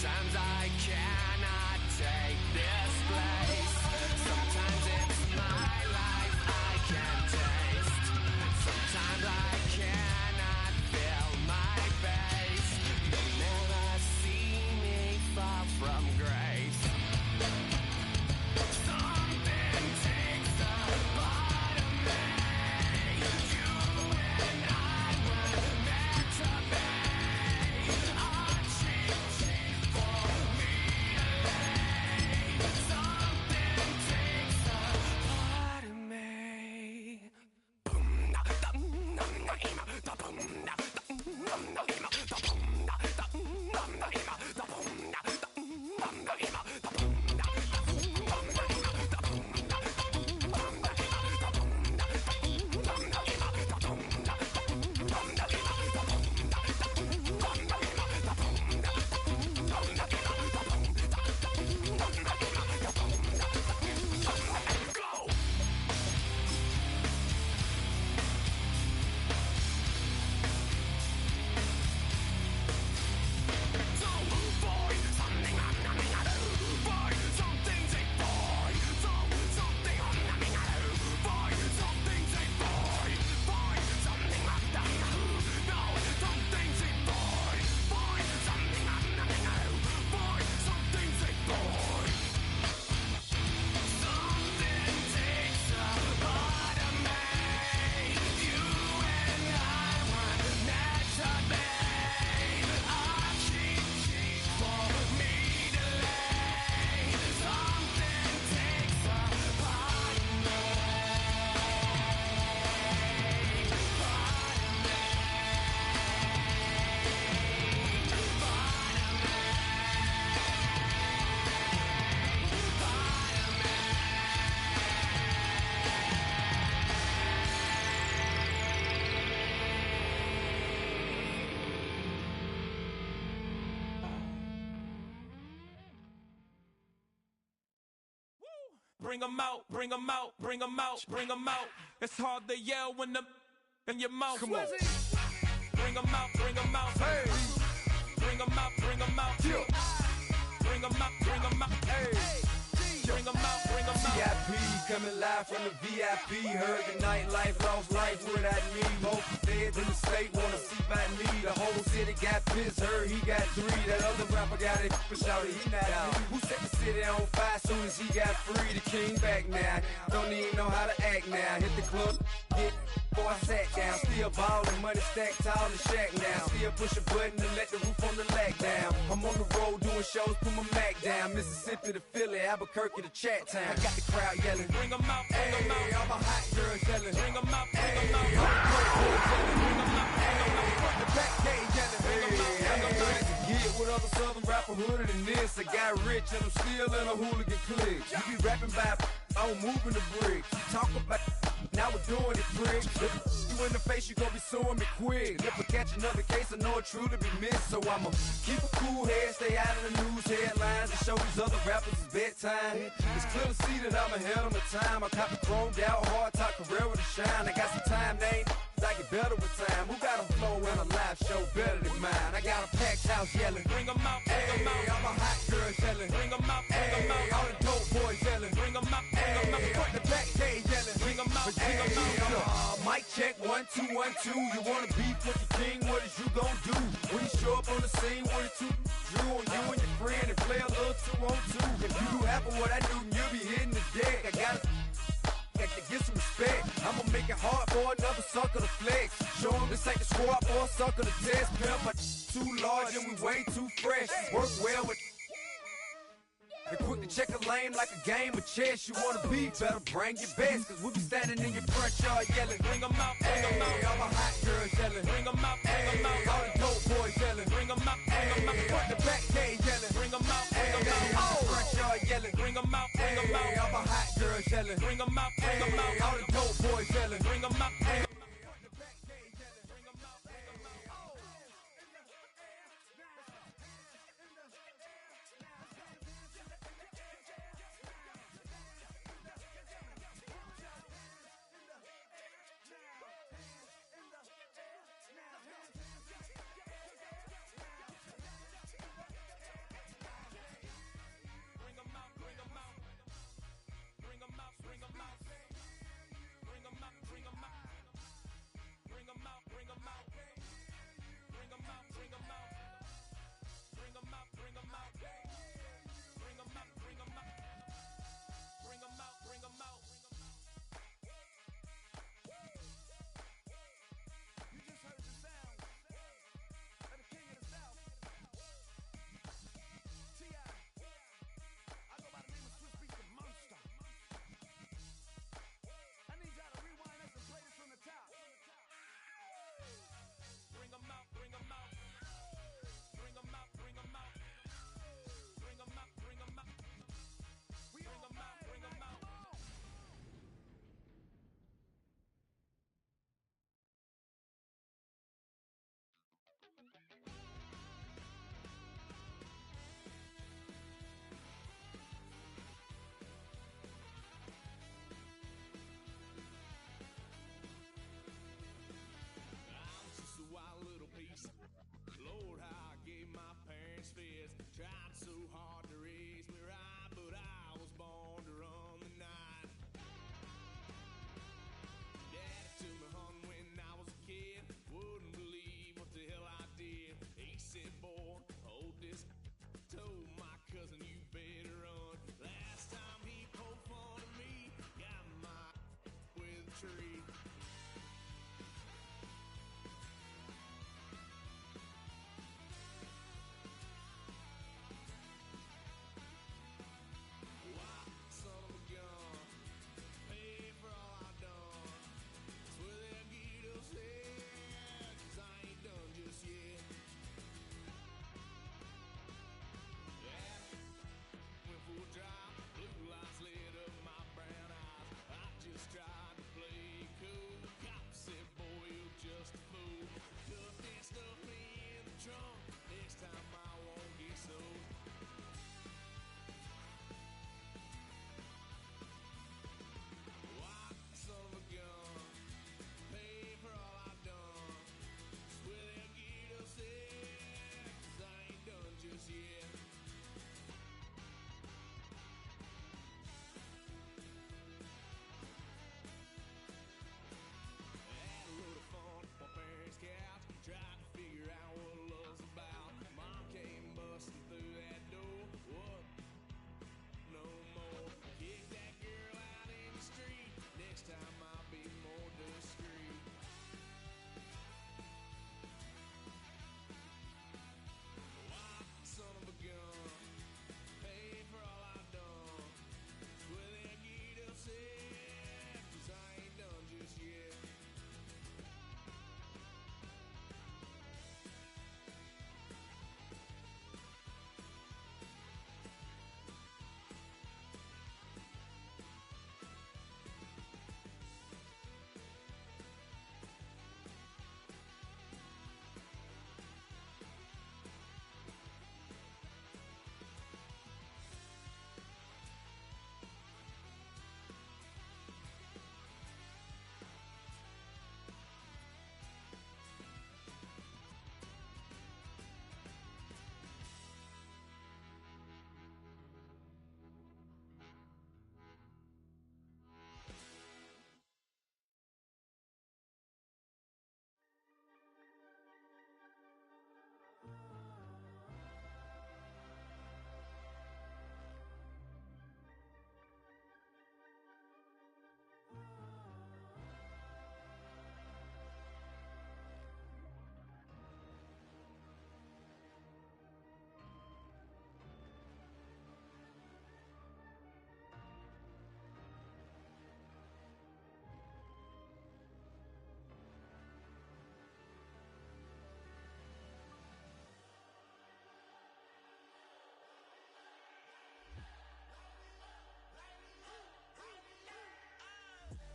Sometimes I cannot take this place. Sometimes it's my life I can't taste. Sometimes I cannot feel my face. You'll never see me far from grace. Something takes a part of me. You and I were meant to be. A cheat for me to lay. Something takes a part of me. Boom, da, da, dum, da, da, boom, da, da, dum, da, da, boom, da, da, dum, da, da, boom, da, da, dum, da, da, boom, da, Bring them out, bring them out, bring them out, bring them out. It's hard to yell when the in your mouth. Come on. Bring them out, bring them out. Hey. Bring them out, bring them out. Yeah. Bring them out, bring them out. Hey. Bring them out, bring them out. VIP coming live from the VIP. Heard the nightlife, lost life without me. Most feds in the state wanna see by me. The whole city got pissed, heard he got 3. That other rapper got it, but shouted he not out. Who set the city on fire soon as he got free? The king back now, don't even know how to act now. Hit the club, get before I sat down. Still ballin', money stacked tall in the shack now. Still push a button to let the roof on the lag down. I'm on the road doing shows, put my Mac down. Mississippi to Philly, Albuquerque to Chat Town. I got the crowd yelling. Bring them out, bring them out. All my hot girls yelling. Bring them out, bring them out. Bring them out, front the back gate yelling. Get with other southern rapper hooded than this. I got rich and I'm still in a hooligan clique. You be rapping by I'm moving the bricks. You talk about now we're doing it, prick. You in the face, you gon' be suing me quick. If I catch another case, I know it truly be missed. So I'ma keep a cool head, stay out of the news headlines, and show these other rappers it's bedtime. It's clear to see that I'm ahead of my time. I copy chromed out, hard top career with a shine. I got some time, they ain't I get better with time. Who got a flow and a live show better than mine? I got a packed house yelling. Bring them out, bring them out. All my hot girls yelling. Bring them out, bring them out. All the dope boys yelling. Bring them out, bring them out. Front the back gate yelling. Bring them out, bring them out. Mic check 1 2 1 2. You wanna beef with the king? What is you gon' do? When you show up on the scene, what is you drew on you and your friend and play a little 2 on 2. If you do half of what I do, you'll be hitting the deck. I gotta get some respect. I'ma make it hard for another sucker to flex. Show him this ain't the squad or a sucker to test. Pimp, but too large and we way too fresh. Work well with. And quick to check a lane like a game of chess. You wanna be better, bring your best. Cause we be standing in your front yard yelling. Bring them out, bring them out. All my hot girls yelling. Bring them out, bring them out. All the dope boys yelling. Bring them out, bring them out. Front the back gate yelling. Bring them out, bring them out. Front yard yelling. Bring them out, bring them out. All my hot girls yelling. Bring them out, bring them out. All the dope boys yelling. Bring them out, bring them out. Tried so hard to raise me right, but I was born to run the night. Daddy took me hunting when I was a kid. Wouldn't believe what the hell I did. He said, boy, hold this. Told my cousin, you better run. Last time he poked fun at me, got my with a tree. Why, son of a gun, pay for all I done. Swear they'll get us there, 'cause I ain't done just yet. Yeah, went for a drive, blue lights lit up my brown eyes. I just tried to play cool. Cop said, boy, you're just a fool. Duck that stuff me in the trunk. Next time I won't get so. Why, son of a gun, pay for all I've done. Swear they'll get us there, 'cause I ain't done just yet. Had a load of fun on my parents' couch, tried to figure out what love's about. Mom came busting through that door. What? No more. Kick that girl out in the street. Next time I'll be more discreet. Why, son of a gun, pay for all I've done. Swear they'll get us there, 'cause I ain't done just yet.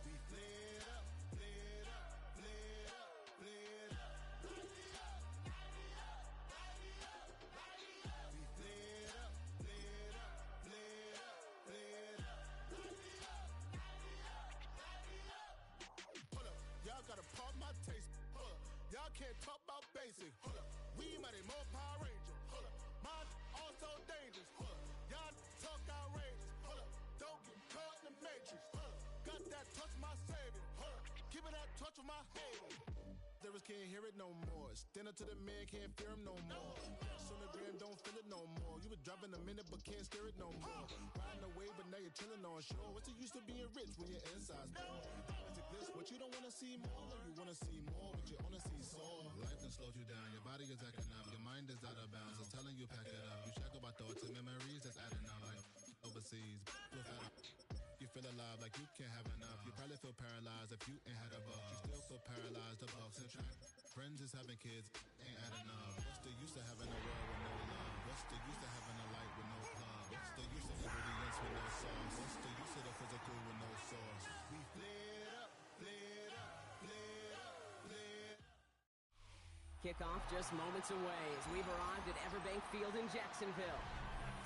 We flared up, flared up, flared up, flared up. We flared up, flared up, flared up, flared up. Hold up, y'all gotta pop my taste. Hold up, y'all can't talk about basic. Hold up, we mighty more Power Ranger. Hold up, mine also dangerous. Hold up, y'all talk outrageous. Hold up, don't get caught in the matrix. Hold up, got that touch my savior. Hold up, give it that touch with my hater. Lyrics can't hear it no more. Stand up to the man, can't fear him no more. Cash on the gram, don't feel it no more. You were driving a minute, but can't steer it no more. Riding away, but now you're chilling on shore. What's the use of being rich when your inside's poor? It's this, but you don't wanna see more. You wanna see more, but you only see sore. Life can slow you down, your body is acting up, your mind is out of bounds. It's telling you pack it up. You shackle by thoughts and memories that's adding up. Like overseas, you feel alive like you can't have enough. You probably feel paralyzed if you ain't had a buck. You still feel paralyzed, the bucks and track. Friends is having kids, ain't adding up. What's the use of having a world with no love? What's the use of having a light with no plug? What's the use of ingredients with no sauce? What's the use of the physical with no source? We flared up, flared up, flared up, flared up. Kickoff just moments away as we've arrived at Everbank Field in Jacksonville.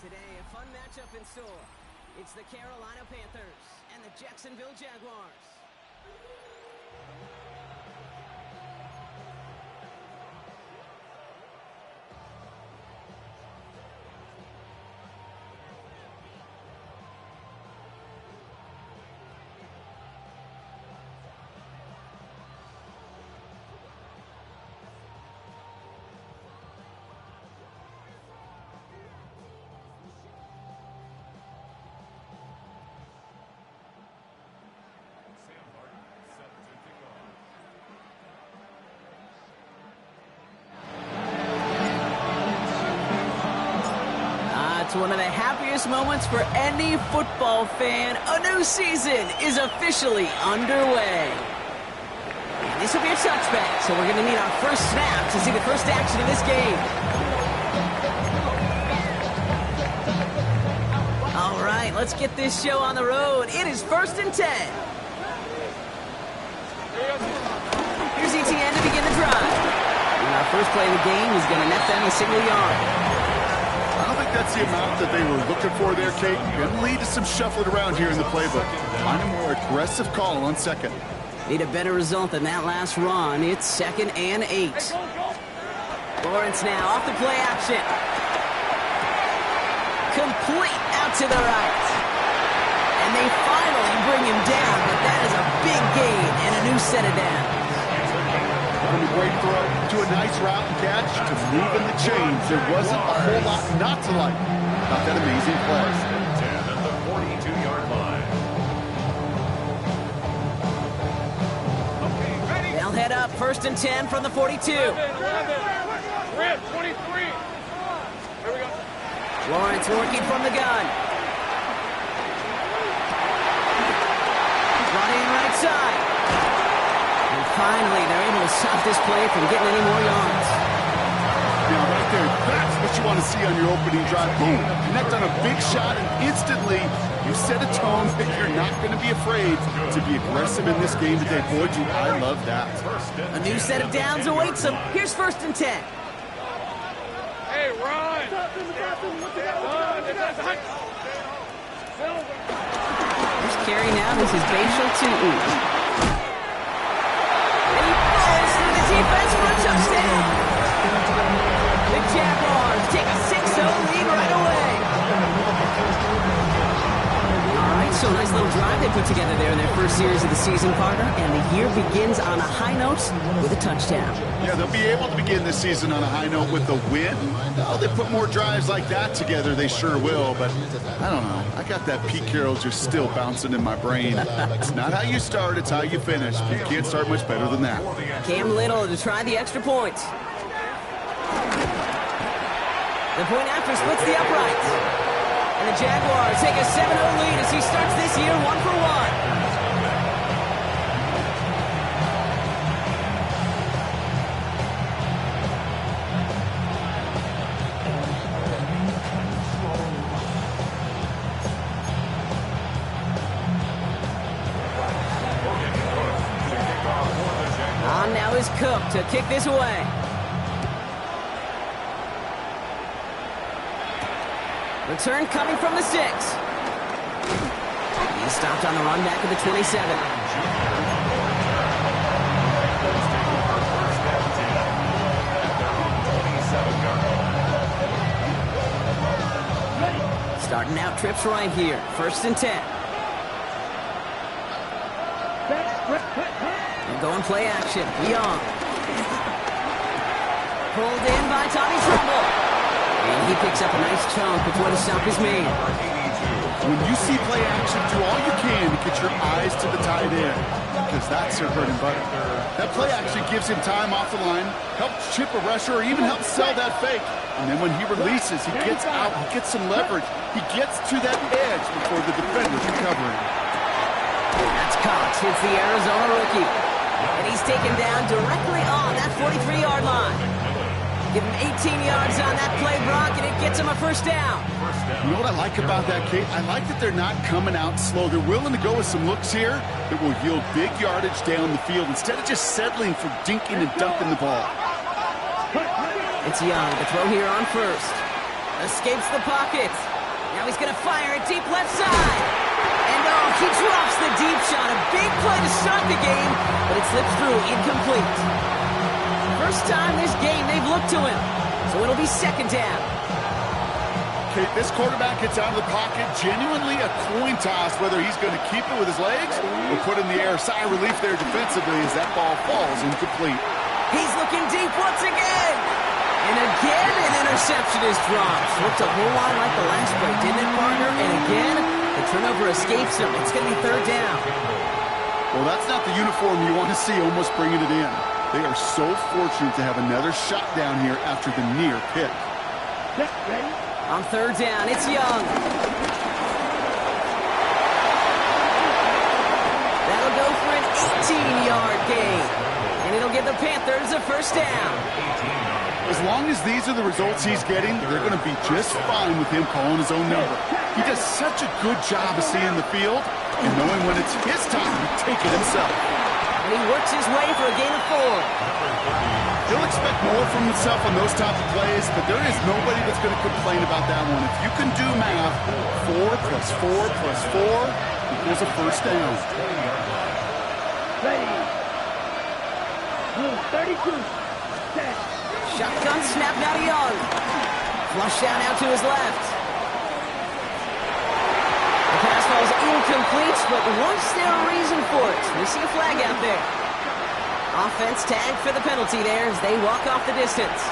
Today, a fun matchup in store. It's the Carolina Panthers and the Jacksonville Jaguars. It's one of the happiest moments for any football fan. A new season is officially underway. And this will be a touchback, so we're going to need our first snap to see the first action of this game. All right, let's get this show on the road. It is 1st and 10. Here's ETN to begin the drive. And our first play of the game is going to net them a single yard. I don't think that's the amount that they were looking for there, Kate. Going to lead to some shuffling around here in the playbook. Find a more aggressive call on second. Need a better result than that last run. It's 2nd and 8. Lawrence now off the play action. Complete out to the right. And they finally bring him down, but that is a big gain and a new set of downs. From a great throw to a nice route and catch to moving the chains. There wasn't a whole lot not to like about that amazing play. 10 at the 42-yard line. They'll head up 1st and 10 from the 42. Lawrence working from the gun. Brought in right side. And finally, they're able to stop this play from getting any more yards. Yeah, right there. That's what you want to see on your opening drive. Boom. Connect on a big shot, and instantly you set a tone that you're not going to be afraid to be aggressive in this game today. Boy, do I love that. A new set of downs awaits them. Here's 1st and 10. Hey, Ron! Here's carry now. This is Bashal Tootin. And he falls through the defense for a touchdown. The Jaguars take a 6-0 lead right away. All right, so nice little drive they put together there in their first series of the season, partner. And the year begins on a high note with a touchdown. Yeah, they'll be able to begin this season on a high note with a win. Oh, they put more drives like that together, they sure will. But I don't know. I got that Pete Carroll just still bouncing in my brain. It's not how you start, it's how you finish. You can't start much better than that. Cam Little to try the extra point. The point after splits the uprights. And the Jaguars take a 7-0 lead as he starts this year 1-for-1. On now is Cook to kick this away. Return coming from the 6. He's stopped on the run back at the 27. Starting out trips right here. 1st and 10. And going play action. Young. Pulled in by Tommy Tremble. And he picks up a nice chunk before the stop is made. When you see play action, do all you can to get your eyes to the tight end, because that's your bread and butter. That play action gives him time off the line, helps chip a rusher, or even helps sell that fake. And then when he releases, he gets out, he gets some leverage. He gets to that edge before the defender's recovering. That's Cox, hits the Arizona rookie. And he's taken down directly on that 43-yard line. Give him 18 yards on that play, Brock, and it gets him a first down. You know what I like about that, Kate? I like that they're not coming out slow. They're willing to go with some looks here that will yield big yardage down the field instead of just settling for dinking and dunking the ball. It's Young to throw here on 1st. Escapes the pocket. Now he's going to fire it deep left side. And oh, he drops the deep shot. A big play to start the game, but it slips through incomplete. First time this game they've looked to him. So it'll be 2nd down. Okay, this quarterback gets out of the pocket, genuinely a coin toss whether he's going to keep it with his legs or put in the air. Sigh of relief there defensively as that ball falls incomplete. He's looking deep once again. And again an interception is dropped. Looked a whole lot like the last play, didn't it, partner? And again, the turnover escapes him. It's going to be 3rd down. Well, that's not the uniform you want to see almost bringing it in. They are so fortunate to have another shot down here after the near pick. On third down, it's Young. That'll go for an 18-yard gain. And it'll give the Panthers a first down. As long as these are the results he's getting, they're going to be just fine with him calling his own number. He does such a good job of seeing the field and knowing when it's his time to take it himself. And he works his way for a gain of 4. He'll expect more from himself on those type of plays, but there is nobody that's going to complain about that one. If you can do math, 4 plus 4 plus 4 equals a first down. Ready. Blue 32. Set. Shotgun snap now to Young. Flush down out to his left. The pass ball is incomplete, but was there a reason for it? We see a flag out there. Offense tagged for the penalty there as they walk off the distance.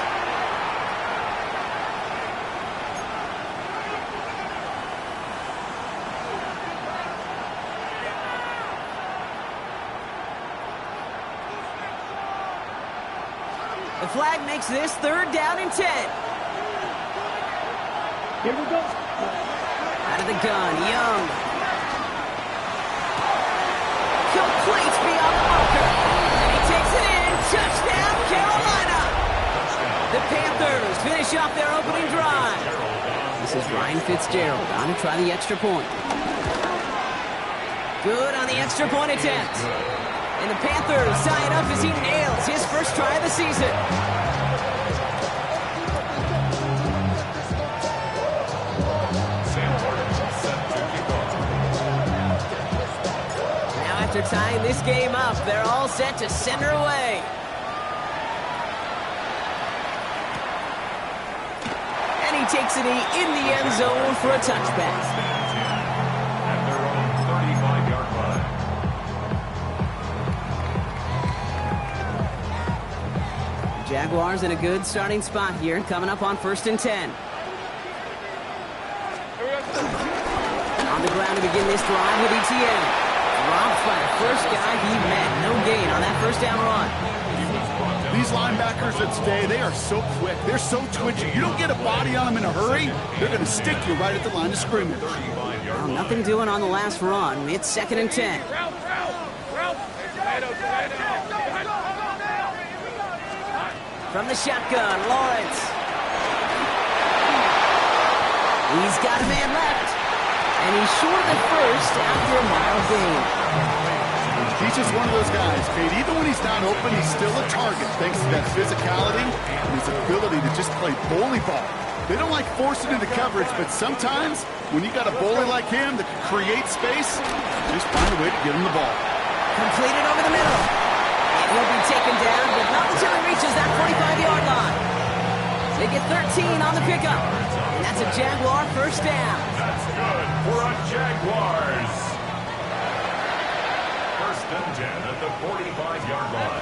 The flag makes this third down and 10. Here we go. Out of the gun, Young. Complete beyond the marker. And he takes it in. Touchdown, Carolina. The Panthers finish off their opening drive. This is Ryan Fitzgerald on to try the extra point. Good on the extra point attempt. And the Panthers tie it up as he nails his first try of the season. Now after tying this game up, they're all set to send her away. And he takes it in the end zone for a touchback. At their own 35-yard line. Jaguars in a good starting spot here, coming up on 1st and 10. On the ground to begin this drive with ETN. Robbed by the first guy he met. No gain on that first down run. These linebackers that stay, they are so quick. They're so twitchy. You don't get a body on them in a hurry, they're going to stick you right at the line of scrimmage. Well, nothing doing on the last run. It's 2nd and 10. From the shotgun, Lawrence. He's got a man left. And he's short of the first after a mile gain. He's just one of those guys, Kate. Even when he's not open, he's still a target thanks to that physicality and his ability to just play bully ball. They don't like forcing into coverage, but sometimes when you got a bully like him that can create space, just find a way to get him the ball. Completed over the middle. And he'll be taken down, but not until he reaches that 45-yard line. They get 13 on the pickup. And that's a Jaguar first down. That's good for a Jaguars. 1st and 10 at the 45-yard line.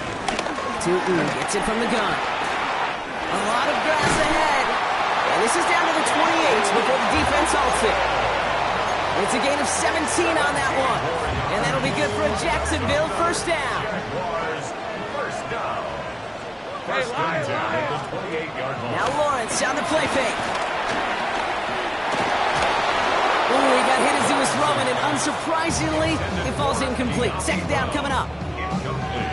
Tootin gets it from the gun. A lot of grass ahead. And this is down to the 28 before the defense halts it. It's a gain of 17 on that one. And that'll be good for a Jacksonville first down. Jaguars first down. 1st and 10 at the 28-yard line. Now Lawrence on the play fake. Ooh, he got hit as he was throwing, and unsurprisingly, it falls incomplete. 2nd down coming up.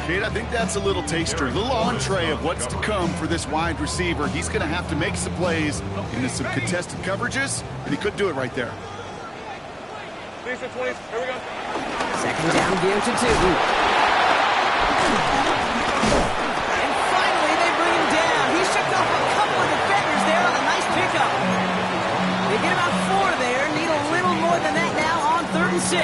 Kate, I think that's a little taster, a little entree of what's to come for this wide receiver. He's going to have to make some plays into some contested coverages, and he couldn't do it right there. 20, here we go. 2nd down, give to 2. And finally, they bring him down. He shook off a couple of defenders there on a nice pickup. They get about 4 there. Need a little more than that now on 3rd and 6.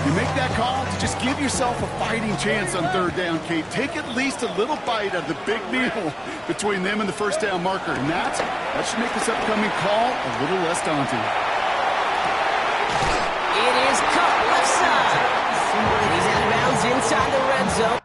You make that call to just give yourself a fighting chance on 3rd down, Kate. Take at least a little bite of the big meal between them and the first down marker. And that should make this upcoming call a little less daunting. It is cut left side. And he's out of bounds inside the red zone.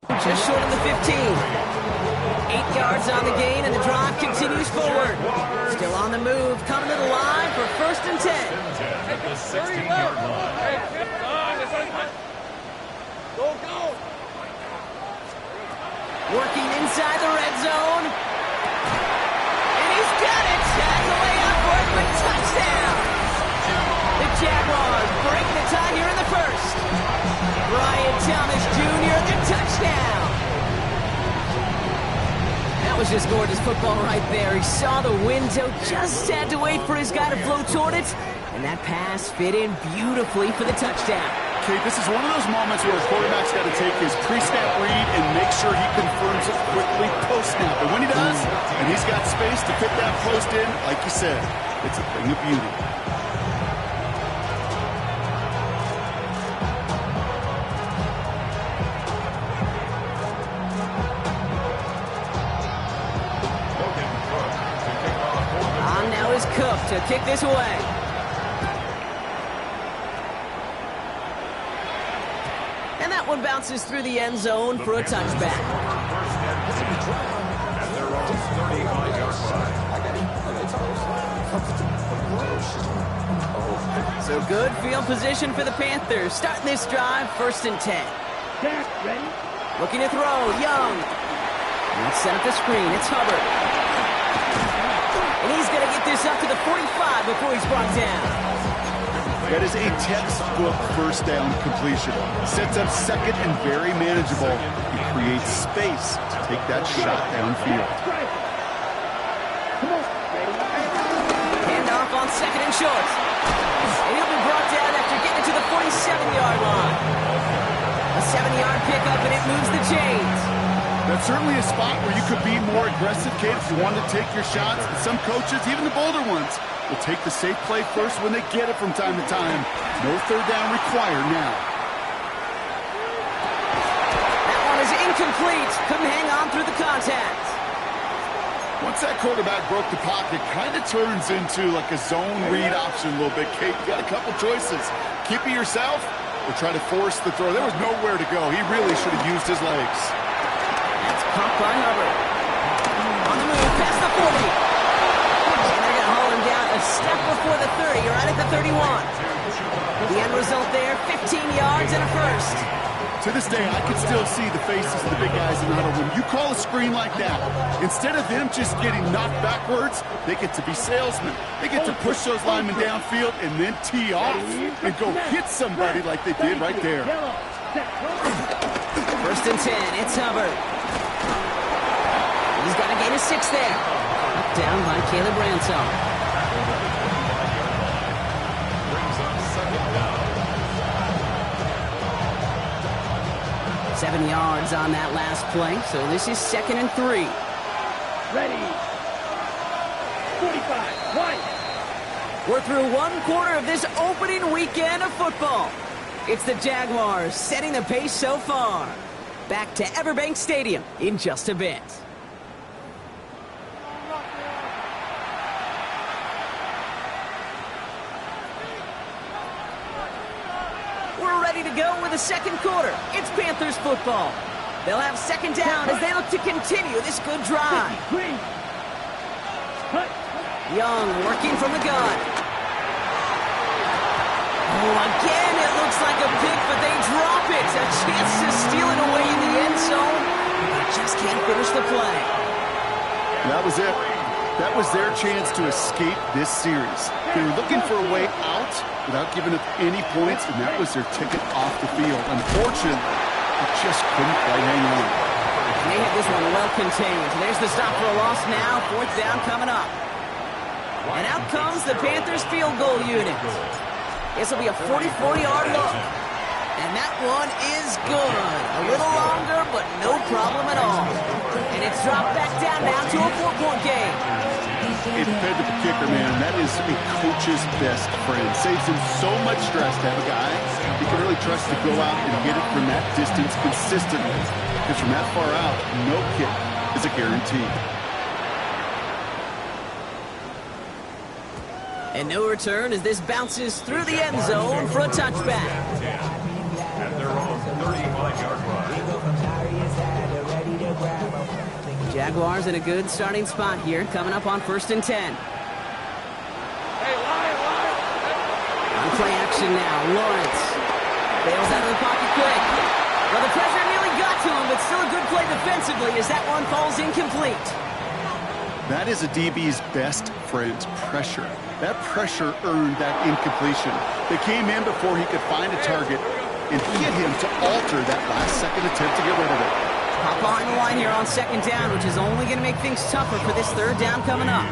Just short of the 15. 8 yards on the gain, and the drive continues forward. Still on the move, coming to the line for 1st and 10. At the 16-yard line. Go, go! Working inside the red zone. And he's got it. Tags away up for it for touchdown. The Jaguars break the tie here in the 1st. Brian Thomas Jr., the touchdown. That was just gorgeous football right there. He saw the window, just had to wait for his guy to flow toward it, and that pass fit in beautifully for the touchdown. Okay, this is one of those moments where a quarterback's got to take his pre-snap read and make sure he confirms it quickly post-snap. And when he does, and he's got space to fit that post in, like you said, it's a thing of beauty. On now is Cook to kick this away. And that one bounces through the end zone for a touchback. At their own 35-yard line. So good field position for the Panthers. Starting this drive, 1st and 10. Dak, ready? Looking to throw, Young. Let's set up the screen, it's Hubbard. And he's going to get this up to the 45 before he's brought down. That is a textbook 1st down completion. Sets up 2nd and very manageable. It creates space to take that shot downfield. Come on, ready? Handoff on 2nd and short. And he'll be brought down after getting to the 47-yard line. A 7-yard pickup, and it moves the chains. That's certainly a spot where you could be more aggressive, Kate, if you wanted to take your shots. And some coaches, even the bolder ones, will take the safe play first when they get it from time to time. No 3rd down required now. That one is incomplete. Couldn't hang on through the contact. Once that quarterback broke the pocket, kind of turns into like a zone read option a little bit, Kate. You got a couple choices. Keep it yourself or try to force the throw. There was nowhere to go. He really should have used his legs. That's caught by Hubbard. On the move, past the 40. And they're going to haul him down a step before the 30, right at the 31. The end result there, 15 yards and a 1st. To this day, I can still see the faces of the big guys in the huddle. When you call a screen like that, instead of them just getting knocked backwards, they get to be salesmen. They get to push those linemen downfield and then tee off and go hit somebody like they did right there. 1st and 10, it's Hubbard. He's got a gain of 6 there. Knocked down by Caleb Ransall. Brings up 2nd down. 7 yards on that last play, so this is 2nd and 3. Ready. 45, one. We're through 1 quarter of this opening weekend of football. It's the Jaguars setting the pace so far. Back to Everbank Stadium in just a bit. We're ready to go with the 2nd quarter. It's Panthers football. They'll have 2nd down as they look to continue this good drive. Green. Cut. Young working from the gun. Oh, again, it looks like a pick, but they drop it. A chance to steal it away in the end zone. They just can't finish the play. That was it. That was their chance to escape this series. They were looking for a way out without giving up any points, and that was their ticket off the field. Unfortunately, they just couldn't quite hang on. They had this one well contained. There's the stop for a loss now. 4th down coming up. And out comes the Panthers field goal unit. This will be a 44-yard look. And that one is good. A little longer, but no problem at all. And it's dropped back down now to a 4-point game. A dependable kicker, man. That is a coach's best friend. Saves him so much stress to have a guy he can really trust to go out and get it from that distance consistently. Because from that far out, no kick is a guarantee. And no return as this bounces through the end zone for a touchback. At their own 35-yard line. Jaguars in a good starting spot here, coming up on 1st and 10. On play action now, Lawrence bails out of the pocket quick. Well, the pressure nearly got to him, but still a good play defensively as that one falls incomplete. That is a DB's best friend, pressure. That pressure earned that incompletion. They came in before he could find a target and hit him to alter that last-second attempt to get rid of it. Hop on the line here on 2nd down, which is only going to make things tougher for this 3rd down coming up.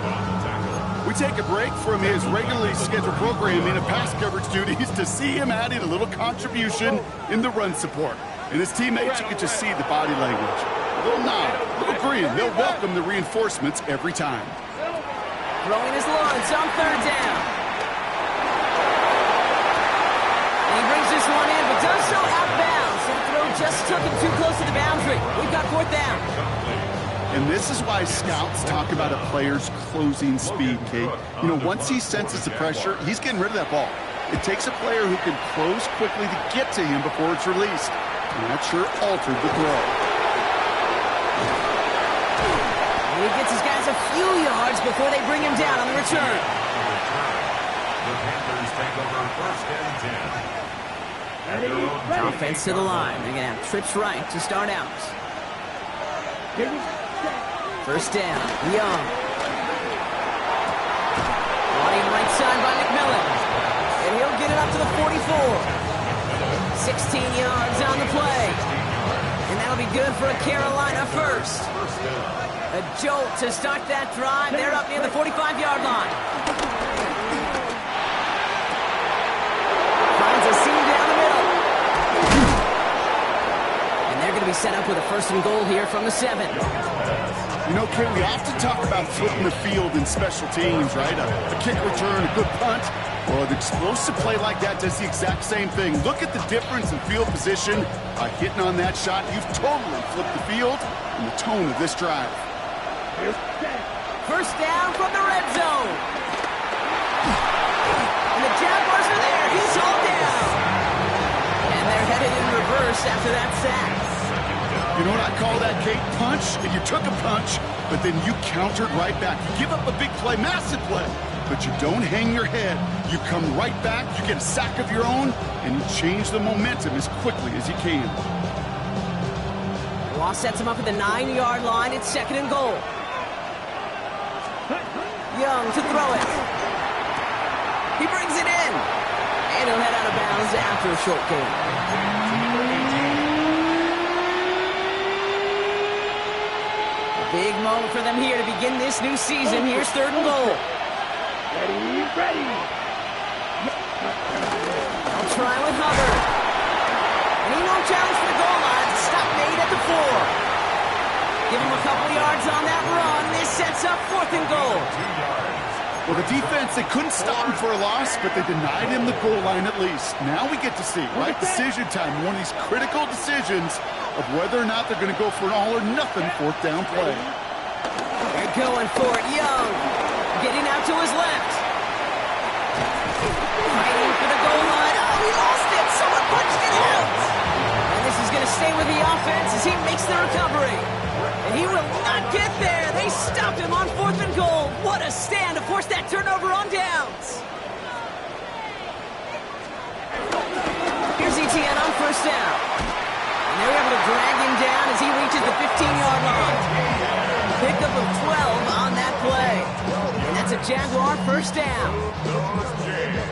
We take a break from his regularly scheduled programming and pass coverage duties to see him adding a little contribution in the run support. And his teammates, you can just see the body language. A little nod, a little grin. They'll welcome the reinforcements every time. Throwing his Lawrence on 3rd down. And he brings this one in, but does so out of bounds. That throw just took him too close to the boundary. We've got 4th down. And this is why scouts talk about a player's closing speed, Kate. You know, once he senses the pressure, he's getting rid of that ball. It takes a player who can close quickly to get to him before it's released. And that sure altered the throw. And he gets his guys a few yards before they bring him down on the return. The Panthers take over 1st and 10. Offense to the line. They're going to have trips right to start out. 1st down, Young. Running right side by McMillan. And he'll get it up to the 44. 16 yards on the play. And that'll be good for a Carolina first. A jolt to start that drive. They're up near the 45-yard line. Finds a seam down the middle. And they're going to be set up with a 1st and goal here from the 7. You know, Kate, we often talk about flipping the field in special teams, right? A kick return, a good punt. Well, an explosive play like that does the exact same thing. Look at the difference in field position. By hitting on that shot, you've totally flipped the field and the tone of this drive. 1st down from the red zone. And the Jaguars are there. He's all down. And they're headed in reverse after that sack. You know what I call that, Kate? Punch. And you took a punch, but then you countered right back. You give up a big play, massive play, but you don't hang your head. You come right back, you get a sack of your own, and you change the momentum as quickly as you can. Law sets him up at the 9-yard line. It's 2nd and goal. Young to throw it. He brings it in. And he'll head out of bounds after a short gain. Big moment for them here to begin this new season. Here's 3rd and goal. Ready. I'll try with Hubbard. And he won't challenge for the goal line. Stop made at the 4. Give him a couple yards on that run. This sets up 4th and goal. Well, the defense, they couldn't stop him for a loss, but they denied him the goal line at least. Now we get to see, right? Decision time, one of these critical decisions of whether or not they're going to go for an all-or-nothing 4th down play. They're going for it. Young getting out to his left. Fighting for the goal line. Oh, he lost it. Someone punched it out. And this is going to stay with the offense as he makes the recovery. And he will not get there. They stopped him on 4th and goal. What a stand to force that turnover on downs. Here's Etienne on 1st down. And they're able to drag him down as he reaches the 15-yard line. Pickup of 12 on that play. And that's a Jaguar 1st down.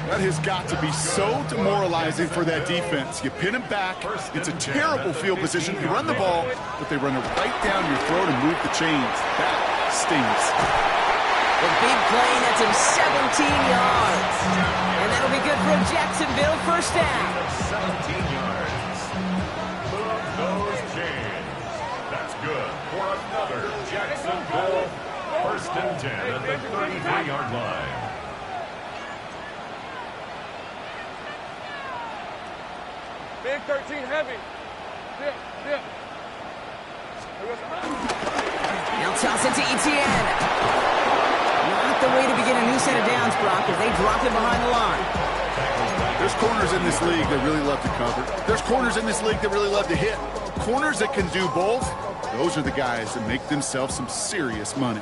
That has got to be so demoralizing for that defense. You pin him back. It's a terrible field position. You run the ball, but they run it right down your throat and move the chains. That stings. The big play nets him 17 yards. And that'll be good for a Jacksonville 1st down. 17 yards. Move those chains. That's good for another Jacksonville 1st and 10 at the 33-yard line. Big 13 heavy. Yeah. Now toss it to Etienne. Not the way to begin a new set of downs, Brock, as they drop it behind the line. There's corners in this league that really love to cover. There's corners in this league that really love to hit. Corners that can do both, Those are the guys that make themselves some serious money.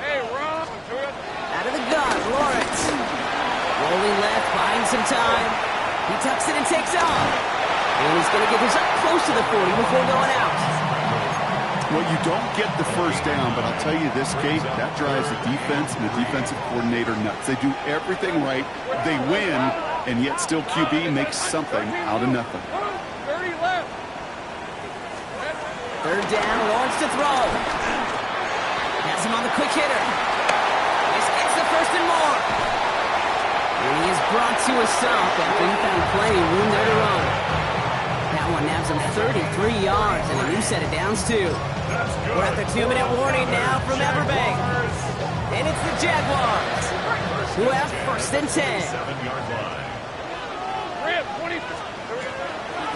Hey, Ron. Out of the gun, Lawrence. Rolling left, buying some time. He tucks it and takes off. And he's going to get this up close to the 40 before going out. Well, you don't get the first down, but I'll tell you this, Kate, that drives the defense and the defensive coordinator nuts. They do everything right. They win, and yet still QB makes something out of nothing. 30 left. Third down, Lawrence to throw. Has him on the quick hitter. This gets the first and more. And he is brought to a stop after he found plenty of room there to run. That one nabs him 33 yards and a new set of downs, too. We're at the 2-minute warning now from Everbank. And it's the Jaguars who have first and 10. 7-yard line. Rip, 20.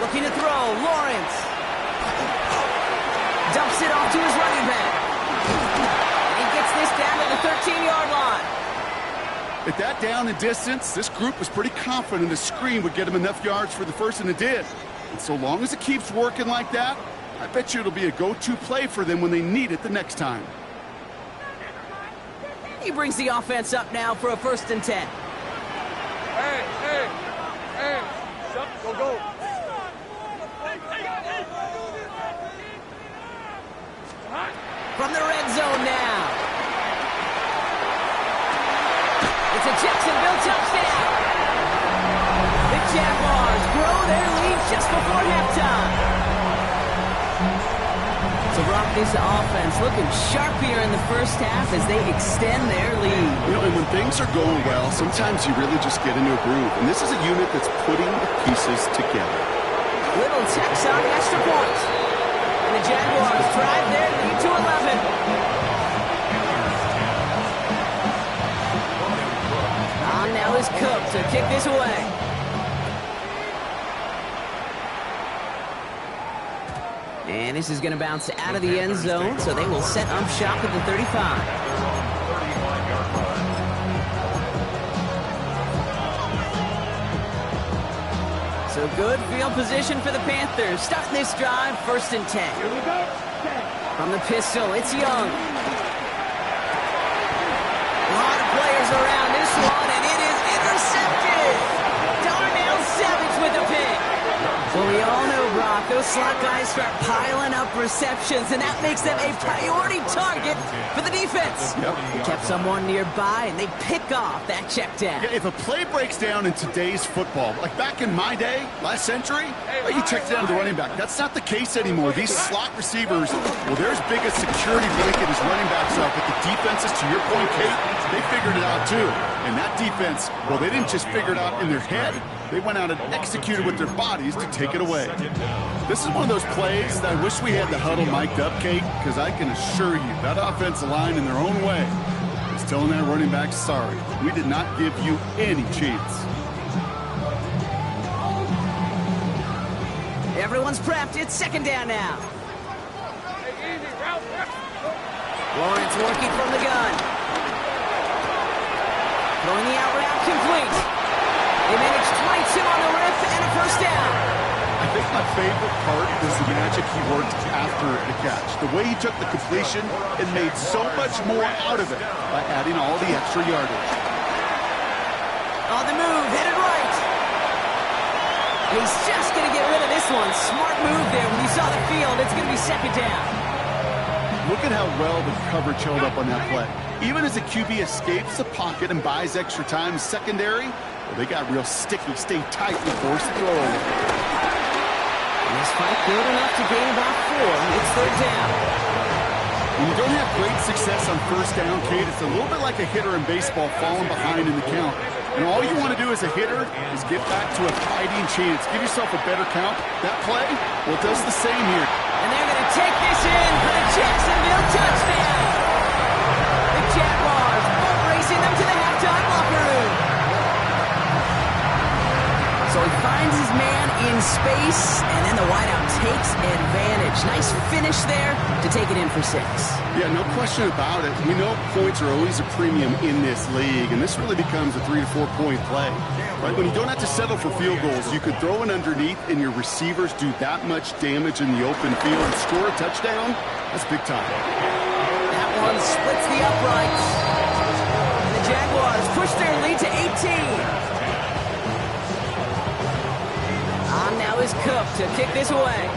Looking to throw, Lawrence. Dumps it off to his running back. And he gets this down to the 13-yard line. At that down and distance, this group was pretty confident the screen would get him enough yards for the first, and it did. And so long as it keeps working like that, I bet you it'll be a go-to play for them when they need it the next time. He brings the offense up now for a first and 10. Hey. Go. From the red zone now. It's a Jacksonville touchdown. The Jaguars grow their lead just before halftime. So Brock, this offense looking sharp here in the first half as they extend their lead. You know, and when things are going well, sometimes you really just get into a groove. And this is a unit that's putting the pieces together. Little tacks on the extra point. And the Jaguars drive their lead to 11. On now is Cook to kick this away. And this is going to bounce out of the end zone, so they will set up shop at the 35. So good field position for the Panthers. Starting this drive, first and 10. Here we go. From the pistol, it's Young. A lot of players around this one, and it is intercepted. Darnell Savage with the pick. Well, we all know, Brock, those slot guys start piling up receptions, and that makes them a priority target for the defense. Yep. They kept someone nearby, and they pick off that check down. Yeah, if a play breaks down in today's football, like back in my day, last century, you check down the running back. That's not the case anymore. These slot receivers, well, they're as big a security blanket as running backs are, but the defenses, to your point, Kate, they figured it out too. And that defense, well, they didn't just figure it out in their head. They went out and executed with their bodies to take it away. This is one of those plays that I wish we had the huddle mic'd up, Kate, because I can assure you that offensive line in their own way is telling that running back, sorry, we did not give you any chance. Everyone's prepped. It's second down now. Hey, easy, route. Lawrence working from the gun. Throwing the out route complete. They managed 22 on the rip and a first down. I think my favorite part was the magic he worked after the catch. The way he took the completion and made so much more out of it by adding all the extra yardage. On the move, headed right. He's just going to get rid of this one. Smart move there. When you saw the field, it's going to be second down. Look at how well the coverage held up on that play. Even as the QB escapes the pocket and buys extra time secondary, well, they got real sticky, stay tight, and force the throw away. And this fight good enough to gain about 4. It's third down. When you don't have great success on first down, Kate, it's a little bit like a hitter in baseball falling behind in the count. And all you want to do as a hitter is get back to a fighting chance. Give yourself a better count. That play, well, it does the same here. And they're going to take this in for the Jacksonville touchdown. The Jaguars boat racing them to the halftime locker room. So he finds his man in space, and then the wideout takes advantage. Nice finish there to take it in for 6. Yeah, no question about it. We know points are always a premium in this league, and this really becomes a 3 to 4 point play. Right? When you don't have to settle for field goals, you could throw it underneath and your receivers do that much damage in the open field and score a touchdown. That's big time. That one splits the uprights. The Jaguars push their lead to 18. On now is Cook to kick this away.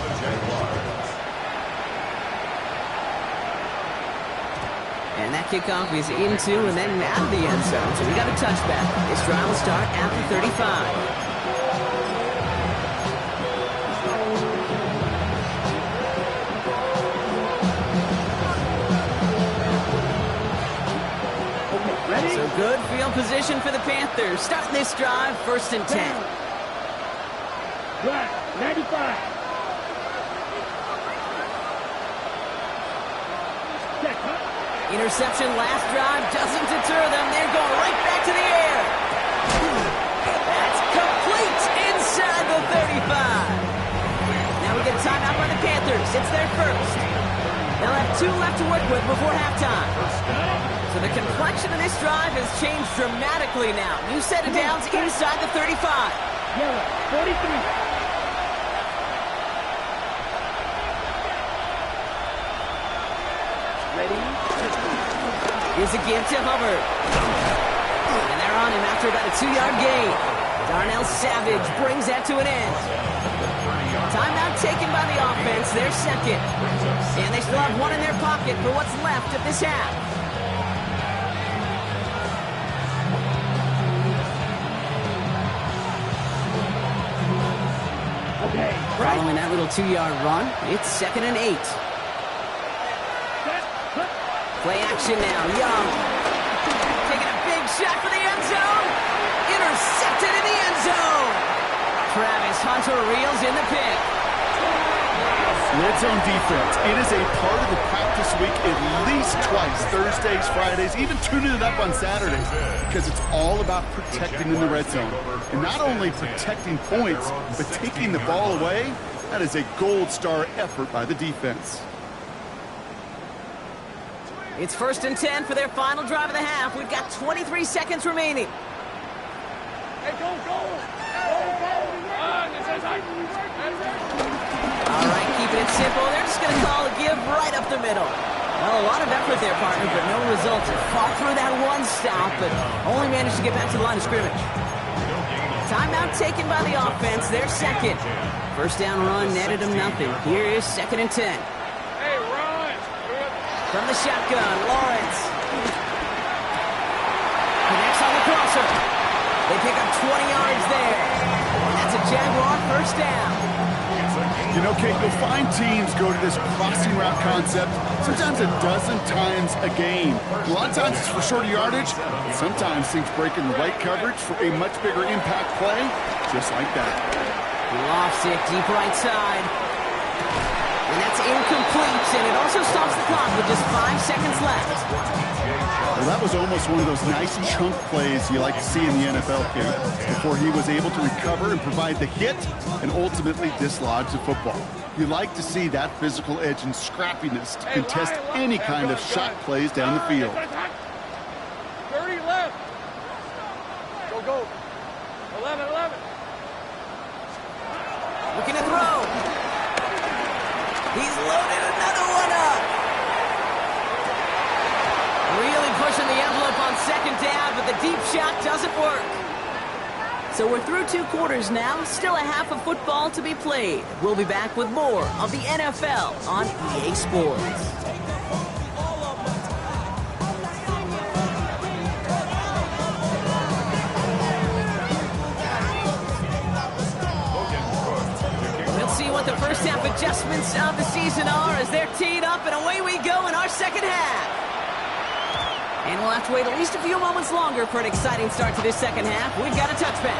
And that kickoff is into and then out of the end zone. So we got a touchback. This drive will start at the 35. So good field position for the Panthers. Starting this drive, 1st and 10. Right, 95. Interception last drive doesn't deter them. They're going right back to the air. That's complete inside the 35. Now we get a timeout by the Panthers. It's their first. They'll have 2 left to work with before halftime. So the complexion of this drive has changed dramatically now. New set of downs inside the 35. Yellow, 43. Here's a give to Hubbard. And they're on him after about a 2-yard gain. Darnell Savage brings that to an end. Timeout taken by the offense, their second. And they still have one in their pocket for what's left of this half. Okay. Following that little 2-yard run, it's 2nd and 8. Play action now. Young taking a big shot for the end zone. Intercepted in the end zone. Travis Hunter reels in the pick. Red zone defense. It is a part of the practice week at least twice. Thursdays, Fridays, even tuning it up on Saturdays. Because it's all about protecting in the red zone. And not only protecting points, but taking the ball away. That is a gold star effort by the defense. It's 1st and 10 for their final drive of the half. We've got 23 seconds remaining. Hey, go! All right, keeping it simple. They're just going to call a give right up the middle. Well, a lot of effort there, partner, but no results. They fought through that one stop, but only managed to get back to the line of scrimmage. Timeout taken by the offense. Their second. 1st down run netted them nothing. Here is 2nd and 10. Hey, run! From the shotgun, Lawrence. Connects on the crosser. They pick up 20 yards there. And that's a Jaguar 1st down. You know, Kate, you'll find teams go to this crossing route concept sometimes a dozen times a game. A lot of times it's for shorter yardage. Sometimes things break in the right coverage for a much bigger impact play, just like that. He lofts it deep right side. And that's incomplete, and it also stops the clock with just 5 seconds left. Well, that was almost one of those nice chunk plays you like to see in the NFL, Kate, before he was able to recover and provide the hit and ultimately dislodge the football. You like to see that physical edge and scrappiness to contest any kind of shot plays down the field. 30 left. Go. 11. Looking to throw. He's loaded another one up. Really pushing the envelope on 2nd down, but the deep shot doesn't work. So we're through 2 quarters now. Still a half of football to be played. We'll be back with more of the NFL on EA Sports. What the first half adjustments of the season are as they're teed up, and away we go in our second half. And we'll have to wait at least a few moments longer for an exciting start to this second half. We've got a touchback.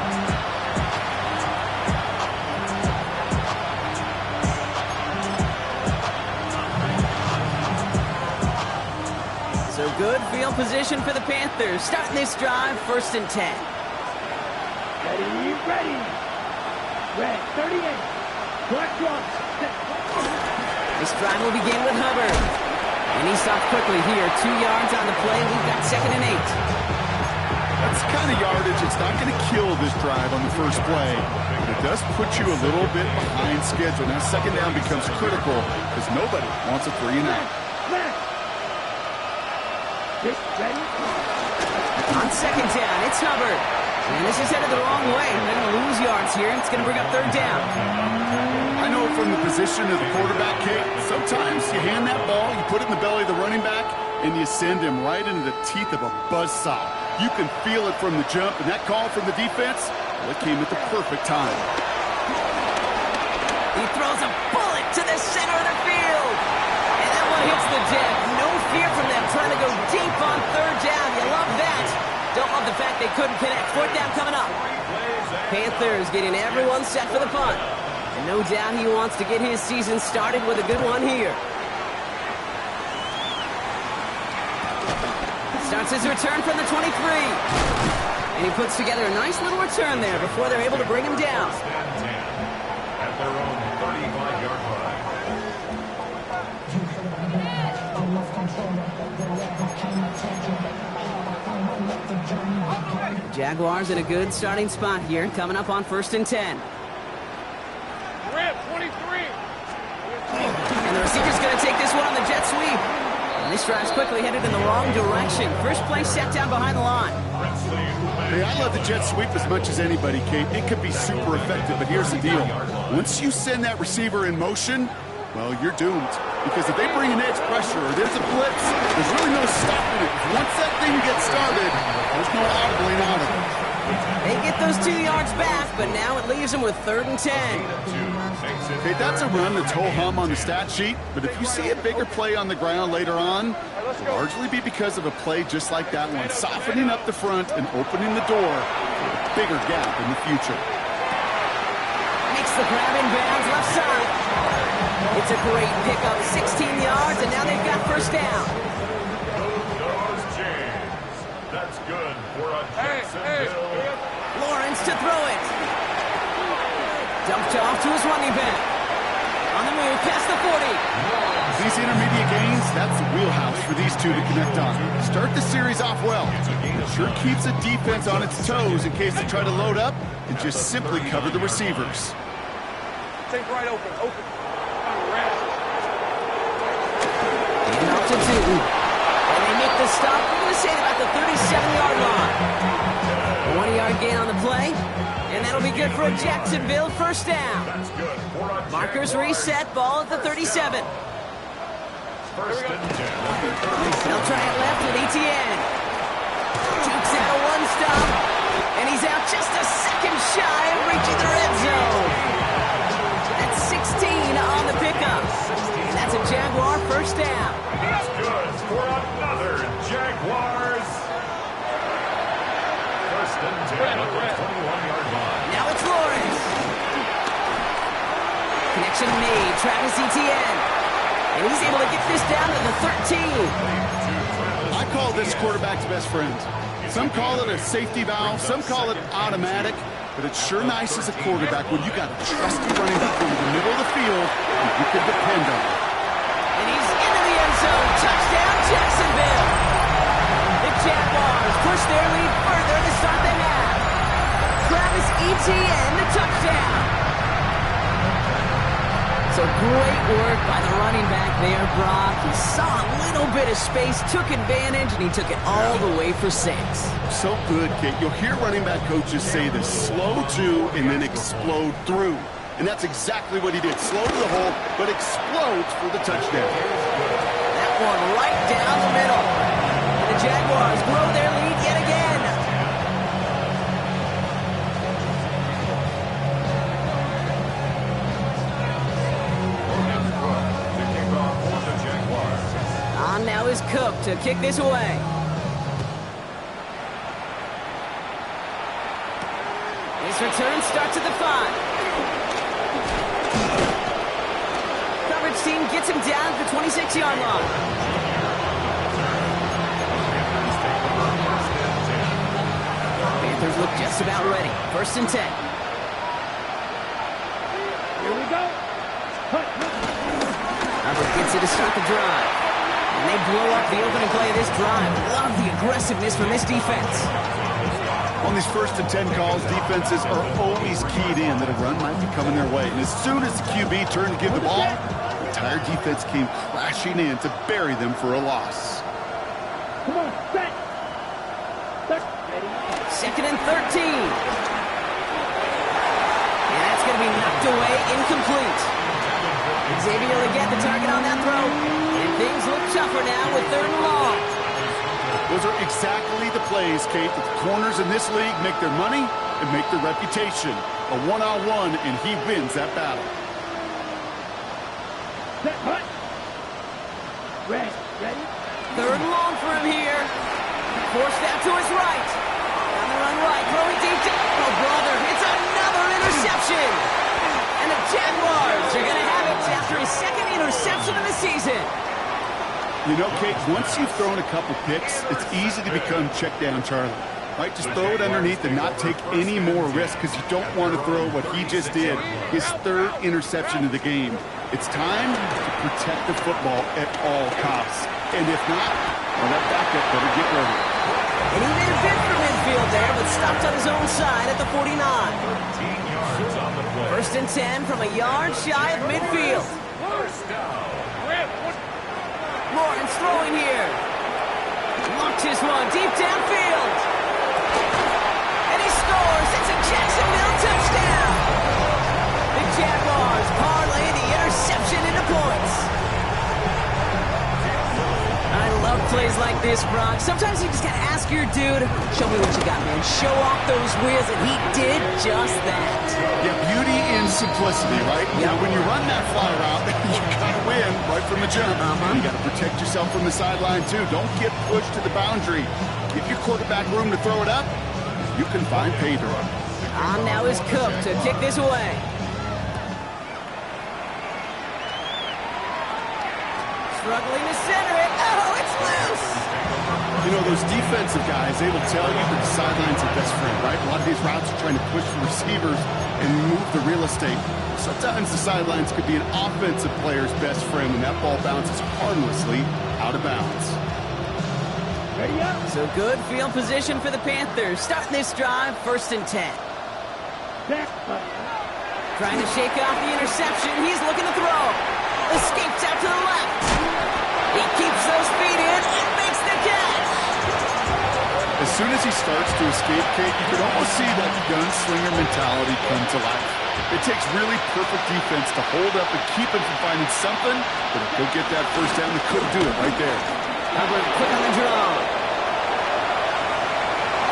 So good field position for the Panthers. Starting this drive, 1st and 10. Ready. Red, 38. Black drops. This drive will begin with Hubbard. And he stopped quickly here. 2 yards on the play. We've got 2nd and 8. That's the kind of yardage. It's not going to kill this drive on the first play, but it does put you a little bit behind schedule. Now 2nd down becomes critical because nobody wants a 3 and out. On 2nd down, it's Hubbard. And this is headed the wrong way. They're going to lose yards here. It's going to bring up 3rd down. I know from the position of the quarterback, Kate, sometimes you hand that ball, you put it in the belly of the running back, and you send him right into the teeth of a buzzsaw. You can feel it from the jump, and that call from the defense, well, it came at the perfect time. He throws a bullet to the center of the field. And that one hits the deck. No fear from them trying to go deep on 3rd down. You love that. Don't love the fact they couldn't connect. 4th down coming up. Panthers getting everyone set for the punt. And no doubt he wants to get his season started with a good one here. Starts his return from the 23. And he puts together a nice little return there before they're able to bring him down. At their own 35-yard line. Jaguars in a good starting spot here, coming up on 1st and 10. Rip, 23. And the receiver's going to take this one on the jet sweep. And this drive's quickly headed in the wrong direction. First play set down behind the line. Hey, I love the jet sweep as much as anybody, Kate. It could be super effective, but here's the deal. Once you send that receiver in motion, well, you're doomed. Because if they bring an edge pressure or there's a blitz, there's really no stopping it. Once that thing gets started, there's no hobbling out of it. They get those 2 yards back, but now it leaves them with 3rd and 10. Okay, that's a run that's ho-hum on the stat sheet, but if you see a bigger play on the ground later on, it'll largely be because of a play just like that one, softening up the front and opening the door for a bigger gap in the future. Makes the grab in bounds left side. It's a great pickup, 16 yards, and now they've got 1st down. Goes James. That's good for a Jacksonville. Lawrence to throw it. Dumped off to his running back. On the move, past the 40. These intermediate gains, that's the wheelhouse for these two to connect on. Start the series off well. It sure keeps the defense on its toes in case they try to load up and just simply cover the receivers. Take right open. Taking off to Newton. And they make the stop. We're going to say about the 37-yard line. A 1-yard gain on the play. And that'll be good for a Jacksonville 1st down. Markers reset, ball at the 37. 1st and 10. They'll try it left with Etienne. Jukes out a 1-stop. And he's out just a second shy of reaching the red zone. That's 16 on the pickup. And that's a Jaguar 1st down. That's good for another Jaguars. 1st and 10 at the 21-yard line. Now it's Lawrence. Connection made. Travis Etienne. And he's able to get this down to the 13. I call this quarterback's best friend. Some call it a safety valve, some call it automatic, but it's sure nice as a quarterback when you got a trusty running back over the middle of the field that you can depend on. And he's into the end zone. Touchdown, Jacksonville. The Jaguars push their lead further to start the half. Travis Etienne, the touchdown. So great work by the running back there, Brock. He saw a little bit of space, took advantage, and he took it all the way for 6. So good, Kate. You'll hear running back coaches say this: slow to and then explode through. And that's exactly what he did. Slow to the hole, but explodes for the touchdown. That one right down the middle. And the Jaguars grow their lead yet again. On now is Cook to kick this away. His return starts at the 5. Coverage team gets him down at the 26-yard line. Panthers look just about ready. 1st and 10. Here we go. Cut. Hubbard gets it to start the drive. And they blow up the opening play of this drive. Love the aggressiveness from this defense. On these 1st and 10 calls, defenses are always keyed in that a run might be coming their way. And as soon as the QB turned to give the ball, the entire defense came crashing in to bury them for a loss. Come on, set. Second and 13. And that's going to be knocked away, incomplete. Xavier Legette the target on that throw. And things look tougher now with 3rd and long. Those are exactly the plays, Kate, that the corners in this league make their money and make their reputation. A one-on-one, and he wins that battle. Set, hut. Ready. 3rd and long for him here. Forced out to his right. On the run right, throwing deep to... Oh, brother, it's another interception. And the Jaguars are going to have it after his 2nd interception of the season. You know, Kate, once you've thrown a couple picks, it's easy to become check down Charlie. Right? Just throw it underneath and not take any more risk because you don't want to throw what he just did, his 3rd interception of the game. It's time to protect the football at all costs. And if not, well, that backup better get ready. And he made a bid for midfield there, but stopped on his own side at the 49. 13 yards on the play. 1st and 10 from a yard shy of midfield. First down. Lawrence throwing here. Locked his one deep downfield. And he scores. It's a Jacksonville touchdown. The Jaguars parlay the interception into points. I love plays like this, Brock. Sometimes you just gotta ask your dude, show me what you got, man. Show off those wheels, and he did just that. Yeah, beauty in simplicity, right? Yep. Now, when you run that fly route, you gotta win right from the jump. You gotta protect yourself from the sideline, too. Don't get pushed to the boundary. Give your quarterback room to throw it up. You can find pay dirt. On now is Cook to kick this away. Struggling to center it. Oh, it's loose. You know, those defensive guys, they will tell you that the sideline's their best friend, right? A lot of these routes are trying to push the receivers and move the real estate. Sometimes the sidelines could be an offensive player's best friend when that ball bounces harmlessly out of bounds. Ready up. So good field position for the Panthers. Starting this drive, 1st and 10. Set, hut. Trying to shake off the interception. He's looking to throw. Escapes out to the left. He keeps those feet in and makes the catch. As soon as he starts to escape, Kate, you can almost see that gunslinger mentality come to life. It takes really perfect defense to hold up and keep him from finding something, but if he'll get that 1st down, they could do it right there. Hubbard quick on the draw.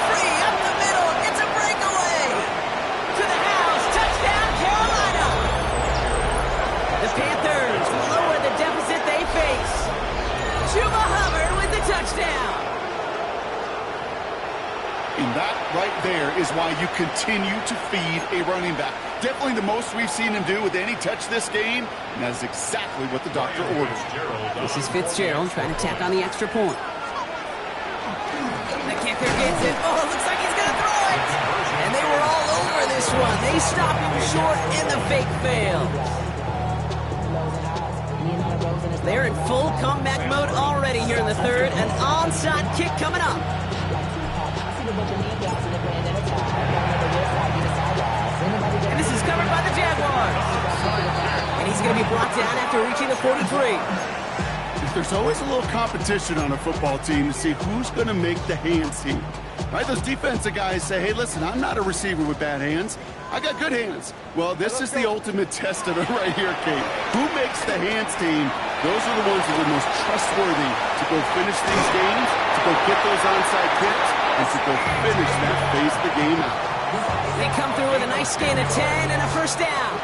Free up the middle. It's a breakaway. To the house. Touchdown, Carolina. The Panthers lower the deficit they face. Chuba Hubbard with the touchdown. And that right there is why you continue to feed a running back. Definitely the most we've seen him do with any touch this game, and that is exactly what the doctor ordered. This is Fitzgerald trying to tack on the extra point. The kicker gets it. Oh, it looks like he's going to throw it. And they were all over this one. They stopped him short, and the fake failed. They're in full comeback mode already here in the 3rd. An onside kick coming up. And this is covered by the Jaguars. And he's going to be brought down after reaching the 43. There's always a little competition on a football team to see who's going to make the hands team. Right? Those defensive guys say, hey, listen, I'm not a receiver with bad hands. I got good hands. Well, this is the ultimate test of it right here, Kate. Who makes the hands team? Those are the ones that are most trustworthy to go finish these games, to go get those onside kicks, and to go finish that phase of the game out. They come through with a nice gain of 10 and a 1st down.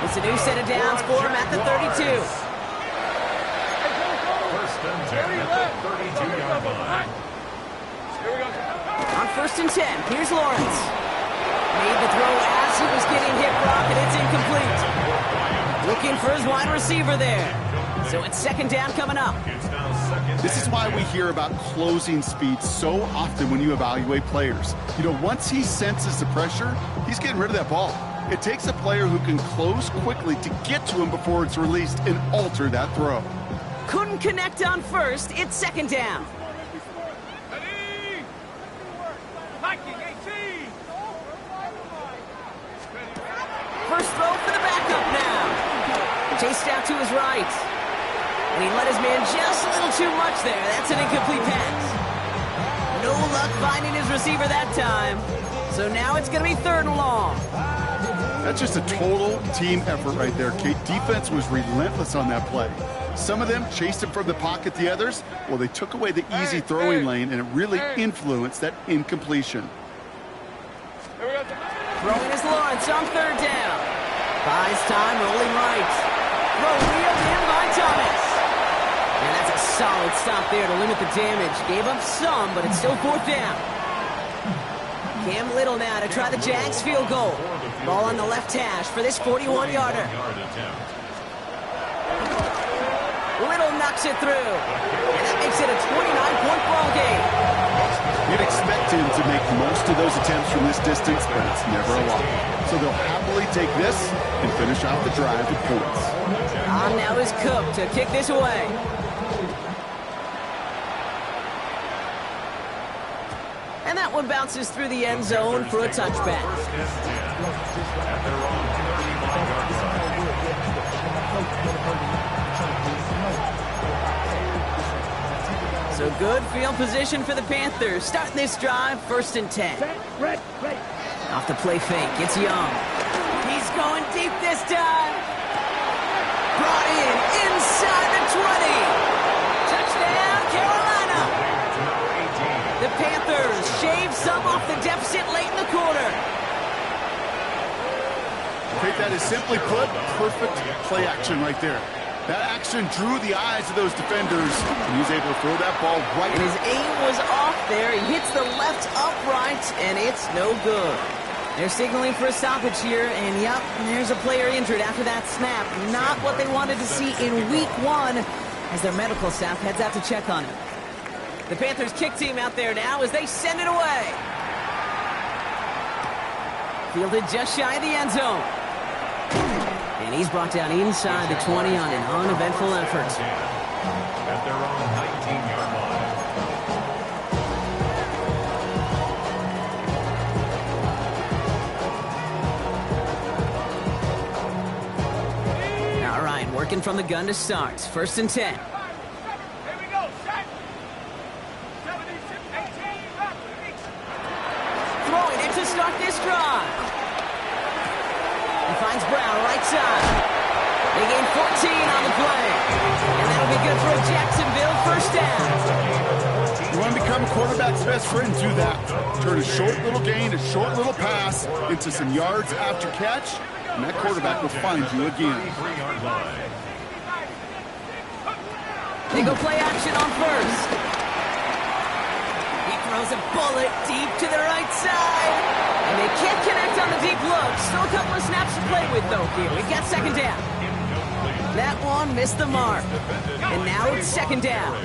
It's a new set of downs for him at the 32. 1st and 10 at the 32-yard line. On 1st and 10, here's Lawrence. Made the throw as he was getting hit, Brock, and it's incomplete. Looking for his wide receiver there. So it's 2nd down coming up. This is why we hear about closing speed so often when you evaluate players. You know, once he senses the pressure, he's getting rid of that ball. It takes a player who can close quickly to get to him before it's released and alter that throw. Couldn't connect on first. It's second down. First throw for the backup now. Chased out to his right. And he let his man just a little too much there. That's an incomplete pass. No luck finding his receiver that time. So now it's going to be 3rd and long. That's just a total team effort right there, Kate. Defense was relentless on that play. Some of them chased him from the pocket. The others, well, they took away the easy throwing lane, and it really influenced that incompletion. Throwing is Lawrence on 3rd down. Buys time, rolling right. Throw wheeled in by Thomas. And that's a solid stop there to limit the damage. Gave up some, but it's still 4th down. Cam Little now to try the Jags field goal. Ball on the left hash for this 41-yarder. Little knocks it through. And that makes it a 29-point ball game. You'd expect him to make most of those attempts from this distance, but it's never a lot. So they'll happily take this and finish out the drive with points. On now is Cook to kick this away. And that one bounces through the end zone for a touchback. So good field position for the Panthers. Starting this drive, 1st and 10. Off the play fake, it's Young. He's going deep this time. Brought in inside the 20. Touchdown, Carolina. The Panthers shave some off the deficit late in the quarter. Kate, that is simply put, perfect play action right there. That action drew the eyes of those defenders, and he was able to throw that ball right. And his aim was off there. He hits the left upright, and it's no good. They're signaling for a stoppage here, and yep, there's a player injured after that snap. Not what they wanted to see in week 1 as their medical staff heads out to check on him. The Panthers kick team out there now as they send it away. Fielded just shy of the end zone. And he's brought down inside the 20 on an uneventful effort. At their own 19-yard line. All right, working from the gun to start. 1st and 10. Throwing it to start this drive. He finds Brown right side. They gain 14 on the play. And that'll be good for a Jacksonville 1st down. You want to become a quarterback's best friend, do that. Turn a short little gain, a short little pass into some yards after catch, and that quarterback will find you again. They go play action on 1st. He throws a bullet deep to the right side. And they can't connect on the deep look. Still a couple of snaps to play with, though, here. We've got 2nd down. That one missed the mark. And now it's 2nd down.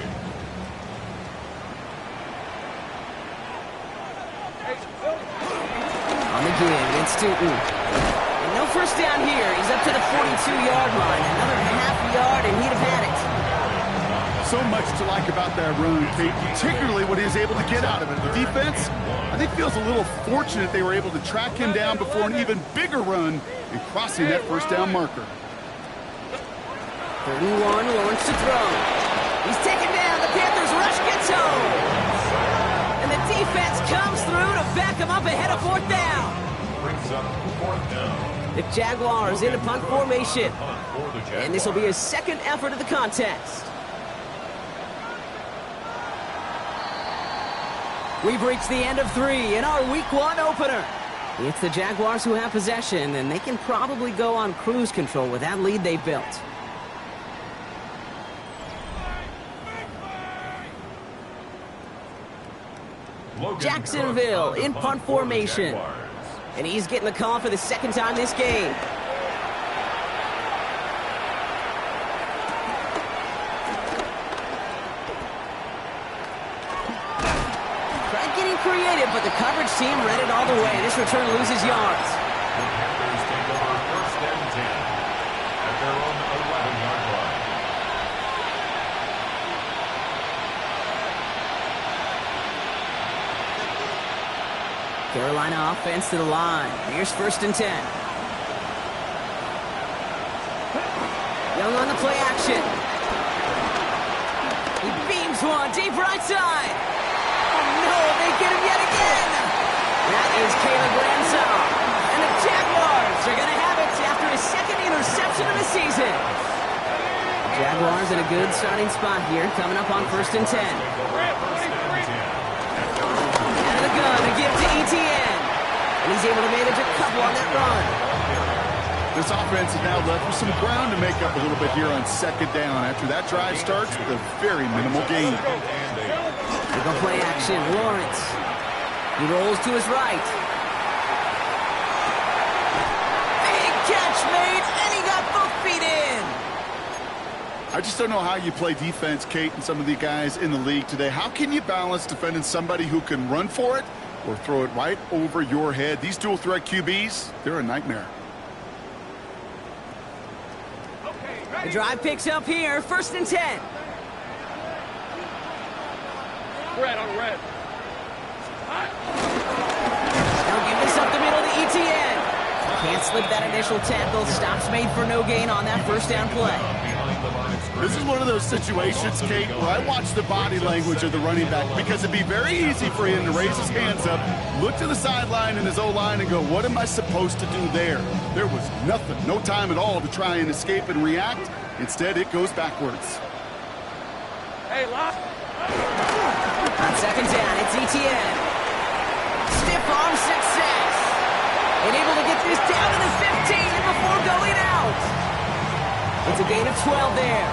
On the give, it's Stooten. And no 1st down here. He's up to the 42-yard line. Another half yard, and he'd have had it. So much to like about that run, Kate, particularly what he was able to get out of it. The defense, I think, feels a little fortunate they were able to track him down before an even bigger run and crossing that 1st down marker. 31, Lawrence to throw. He's taken down. The Panthers rush gets home. And the defense comes through to back him up ahead of 4th down. Brings up 4th down. The Jaguars in a punt formation. And this will be his 2nd effort of the contest. We've reached the end of 3 in our week 1 opener. It's the Jaguars who have possession, and they can probably go on cruise control with that lead they built. Jacksonville in punt formation. And he's getting the call for the 2nd time this game. Creative, but the coverage team read it all the way. This return loses yards. Carolina offense to the line. Here's 1st and 10. Young on the play action. He beams one deep right side. Oh no, they get him yet again. That is Caleb Ransall. And the Jaguars are going to have it after his 2nd interception of the season. Jaguars in a good starting spot here, coming up on 1st and 10. Out of the gun, a gift to Etienne. And he's able to manage a couple on that run. This offense is now left with some ground to make up a little bit here on 2nd down after that drive starts with a very minimal gain. They go play action. Lawrence. He rolls to his right. Big catch made, and he got both feet in. I just don't know how you play defense, Kate, and some of the guys in the league today. How can you balance defending somebody who can run for it or throw it right over your head? These dual threat QBs, they're a nightmare. The drive picks up here, 1st and 10. Red on red. They'll give this up the middle to Etienne. Can't slip that initial tackle. Stops made for no gain on that 1st down play. This is one of those situations, Kate, where I watch the body language of the running back because it'd be very easy for him to raise his hands up, look to the sideline in his O-line and go, what am I supposed to do there? There was nothing, no time at all to try and escape and react. Instead, it goes backwards. Hey, lock. On 2nd down, it's Etienne. Stiff arm success. And able to get this down to the 15 before going out. It's a gain of 12 there.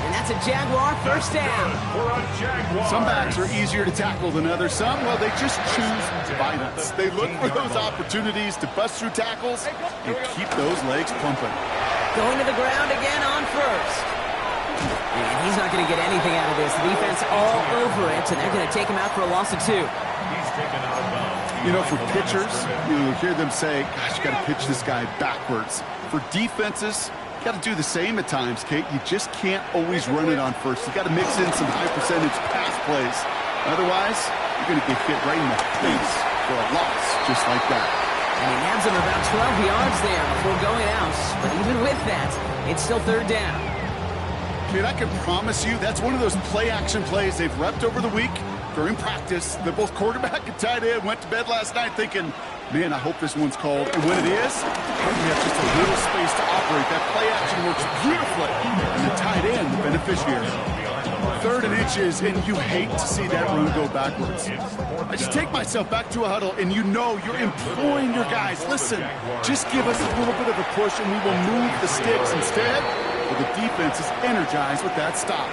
And that's a Jaguar 1st down. Some backs are easier to tackle than others. Some, well, they just choose violence. They look for those opportunities to bust through tackles and keep those legs pumping. Going to the ground again on 1st. And he's not going to get anything out of this. The defense all over it, and they're going to take him out for a loss of 2. You know, for pitchers, you hear them say, gosh, you got to pitch this guy backwards. For defenses, you got to do the same at times, Kate. You just can't always run it on 1st. You got to mix in some high percentage pass plays. Otherwise, you're going to get hit right in the face for a loss just like that. And he nabs him about 12 yards there before going out. But even with that, it's still 3rd down. Kate, I can promise you that's one of those play-action plays they've repped over the week during practice. That both quarterback and tight end went to bed last night thinking, man, I hope this one's called. And when it is, you have just a little space to operate. That play action works beautifully. And the tight end, the beneficiary. 3rd and inches, and you hate to see that run go backwards. I just take myself back to a huddle, and you know you're imploring your guys, listen, just give us a little bit of a push, and we will move the sticks instead. Well, the defense is energized with that stop.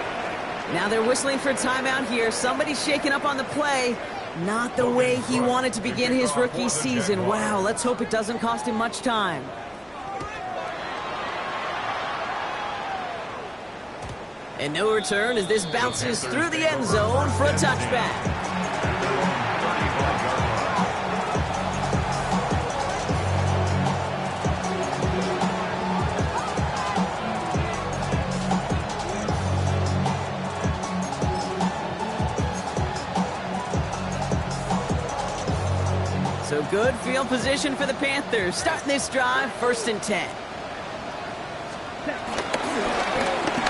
Now they're whistling for a timeout here. Somebody's shaking up on the play. Not the way he wanted to begin his rookie season. Wow, let's hope it doesn't cost him much time. And no return as this bounces through the end zone for a touchback. So good field position for the Panthers. Starting this drive, 1st and 10.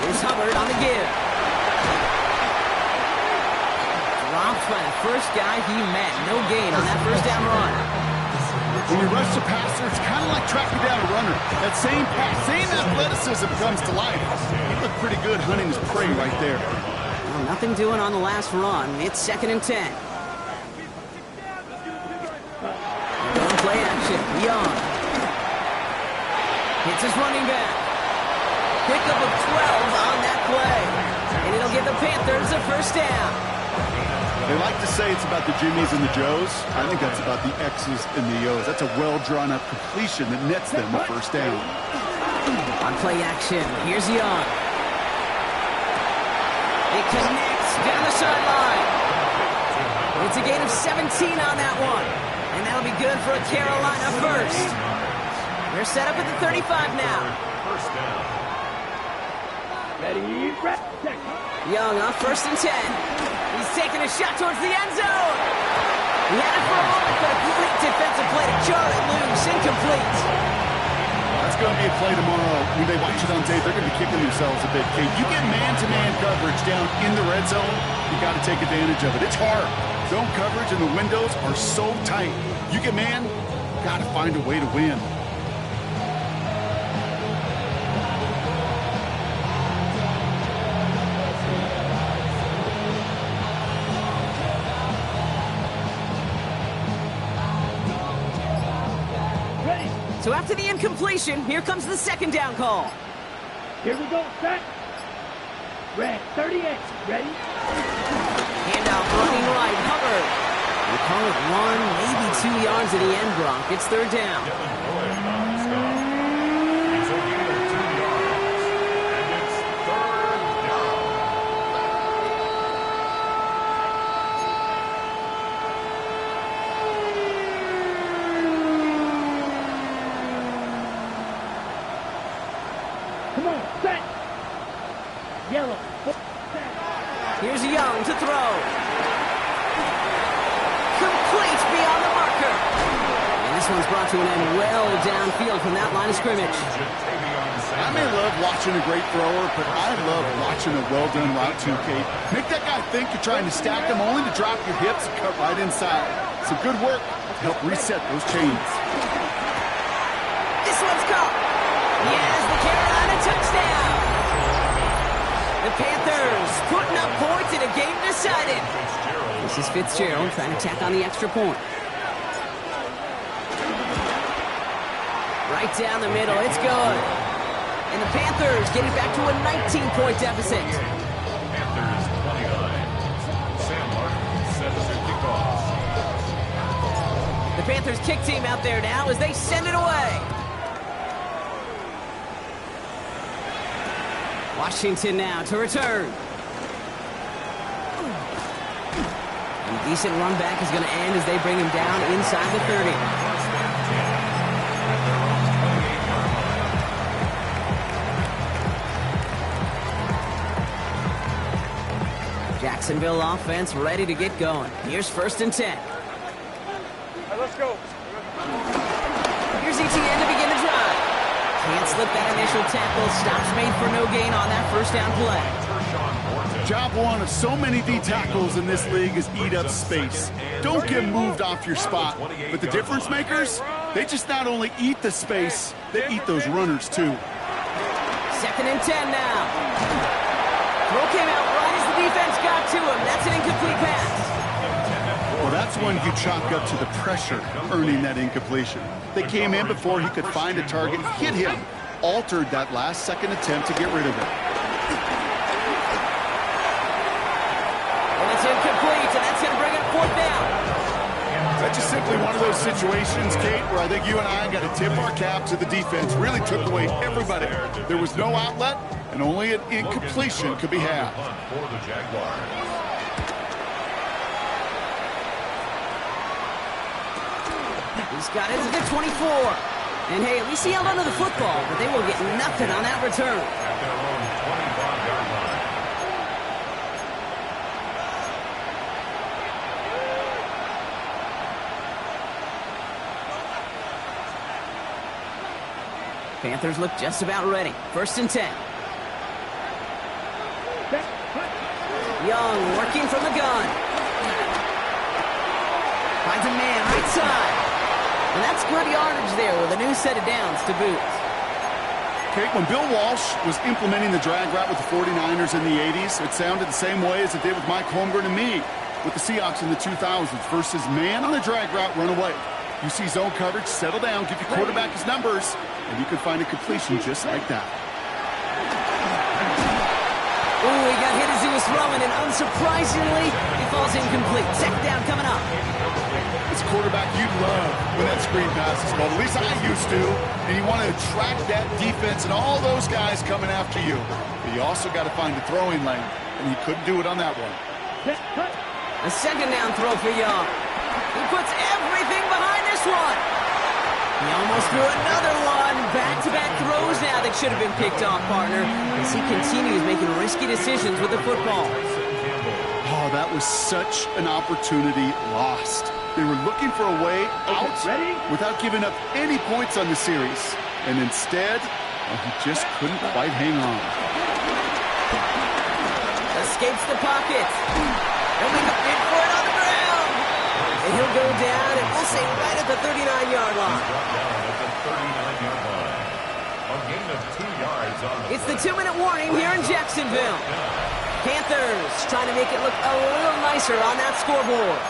Here's Hubbard on the give. Dropped by the first guy he met. No gain on that 1st down run. When you rush the passer, it's kind of like tracking down a runner. That same pass, same athleticism comes to life. He looked pretty good hunting his prey right there. Well, nothing doing on the last run. It's 2nd and 10. Play action. Young. Hits his running back. Pickup of 12 on that play. And it'll give the Panthers a 1st down. They like to say it's about the Jimmies and the Joes. I think that's about the X's and the O's. That's a well-drawn-up completion that nets them a 1st down. On play action, here's Young. It connects down the sideline. It's a gain of 17 on that one. And that'll be good for a Carolina 1st. They're set up at the 35 now. Ready, Young on 1st and 10. He's taking a shot towards the end zone. He had it for a moment, but a great defensive play to jar it loose. Incomplete. That's going to be a play tomorrow. When they watch it on tape, they're going to be kicking themselves a bit, Kate. You get man-to-man coverage down in the red zone, you got to take advantage of it. It's hard. Zone coverage and the windows are so tight. You get man, got to find a way to win. So after the incompletion, here comes the second down call. Here we go, set. Red, 38, ready? Handoff running right, Hubbard. We call it 1, maybe 2 yards to the end, Gronk. It's third down. Devin Lloyd on the stop. He's a gain of 2 yards. And it's third down. Come on, set. Yellow, set. Here's Young to throw. Complete beyond the marker. And this one's brought to an end well downfield from that line of scrimmage. I may love watching a great thrower, but I love watching a well-done route too, Kate. Make that guy think you're trying to stack him only to drop your hips and cut right inside. Some good work to help reset those chains. This one's caught. Yes, the Carolina touchdown. The Panthers putting up points in a game decided. This is Fitzgerald trying to tack on the extra point. Right down the middle, it's good. And the Panthers getting back to a 19-point deficit. Panthers 29. Sam Martin sets the kickoff. The Panthers kick team out there now as they send it away. Washington now to return. And decent run back is going to end as they bring him down inside the 30. Jacksonville offense ready to get going. Here's first and 10. All right, let's go. Here's ETN to begin the drive. Can't slip that initial tackle. Stops made for no gain on that first down play. Job one of so many D tackles in this league is eat up space. Don't get moved off your spot. But the difference makers, they just not only eat the space, they eat those runners too. Second and 10 now. Throw came out right as the defense got to him. That's an incomplete pass. Well, that's when you chalk up to the pressure earning that incompletion. They came in before he could find a target, hit him, altered that last second attempt to get rid of it. And it's incomplete, and that's going to bring up fourth down. That's just simply one of those situations, Kate, where I think you and I got to tip our cap to the defense. Really took away everybody. There was no outlet, and only an incompletion could be had. For the Jaguars. He's got it to the 24. And hey, at least he held onto the football, but they will get nothing on that return. At their own 25-yard line. Panthers look just about ready. First and 10. Young working from the gun. Finds a man right side. And that's good yardage there with a new set of downs to boot. Kate, when Bill Walsh was implementing the drag route with the 49ers in the 80s, it sounded the same way as it did with Mike Holmgren and me with the Seahawks in the 2000s versus man on a drag route, run away. You see zone coverage, settle down, give your quarterback his numbers, and you can find a completion just like that. Ooh, he got hit as he was throwing, and unsurprisingly, he falls incomplete. Second down coming up. It's a quarterback you'd love when that screen pass is called. At least I used to. And you want to attract that defense and all those guys coming after you. But you also got to find a throwing lane, and he couldn't do it on that one. A second down throw for Young. He puts everything behind this one. He almost threw another one. Back-to-back throws now that should have been picked off, partner, as he continues making risky decisions with the football. Oh, that was such an opportunity lost. They were looking for a way out without giving up any points on the series. And instead, he just couldn't quite hang on. Escapes the pocket. He'll make a bid for it on the ground. And he'll go down, and we'll say right at the 39-yard line. A gain of 2 yards on the It's the 2-minute warning here in Jacksonville. Panthers trying to make it look a little nicer on that scoreboard.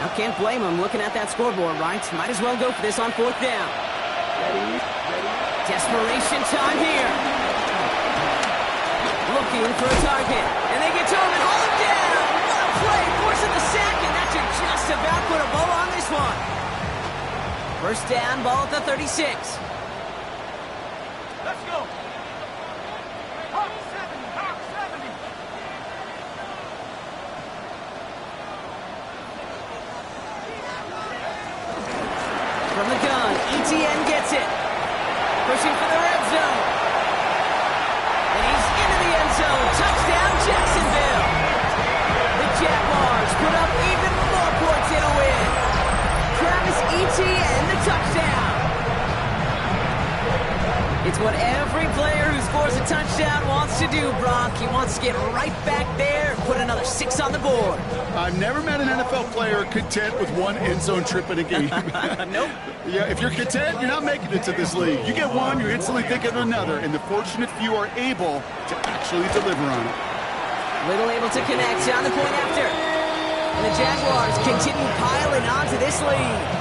Now can't blame him looking at that scoreboard, right? Might as well go for this on 4th down. Desperation time here. Looking for a target, and they get to him and haul him down. What a play, forcing the sack, and that should just about put a bow on this one. 1st down, ball at the 36. Let's go. Hawk 70, Hawk 70. From the gun, ETN gets it. Pushing for the red zone. And he's into the end zone. Touchdown, Jacksonville. The Jaguars put up even more points in a win. Travis Etienne, the touchdown. It's what every player who scores a touchdown wants to do, Brock. He wants to get right back there and put another 6 on the board. I've never met an NFL player content with one end zone trip in a game. Nope. Yeah, if you're content, you're not making it to this league. You get one, you're instantly thinking of another, and the fortunate few are able to actually deliver on it. Little able to connect on the point after. And the Jaguars continue piling onto this lead.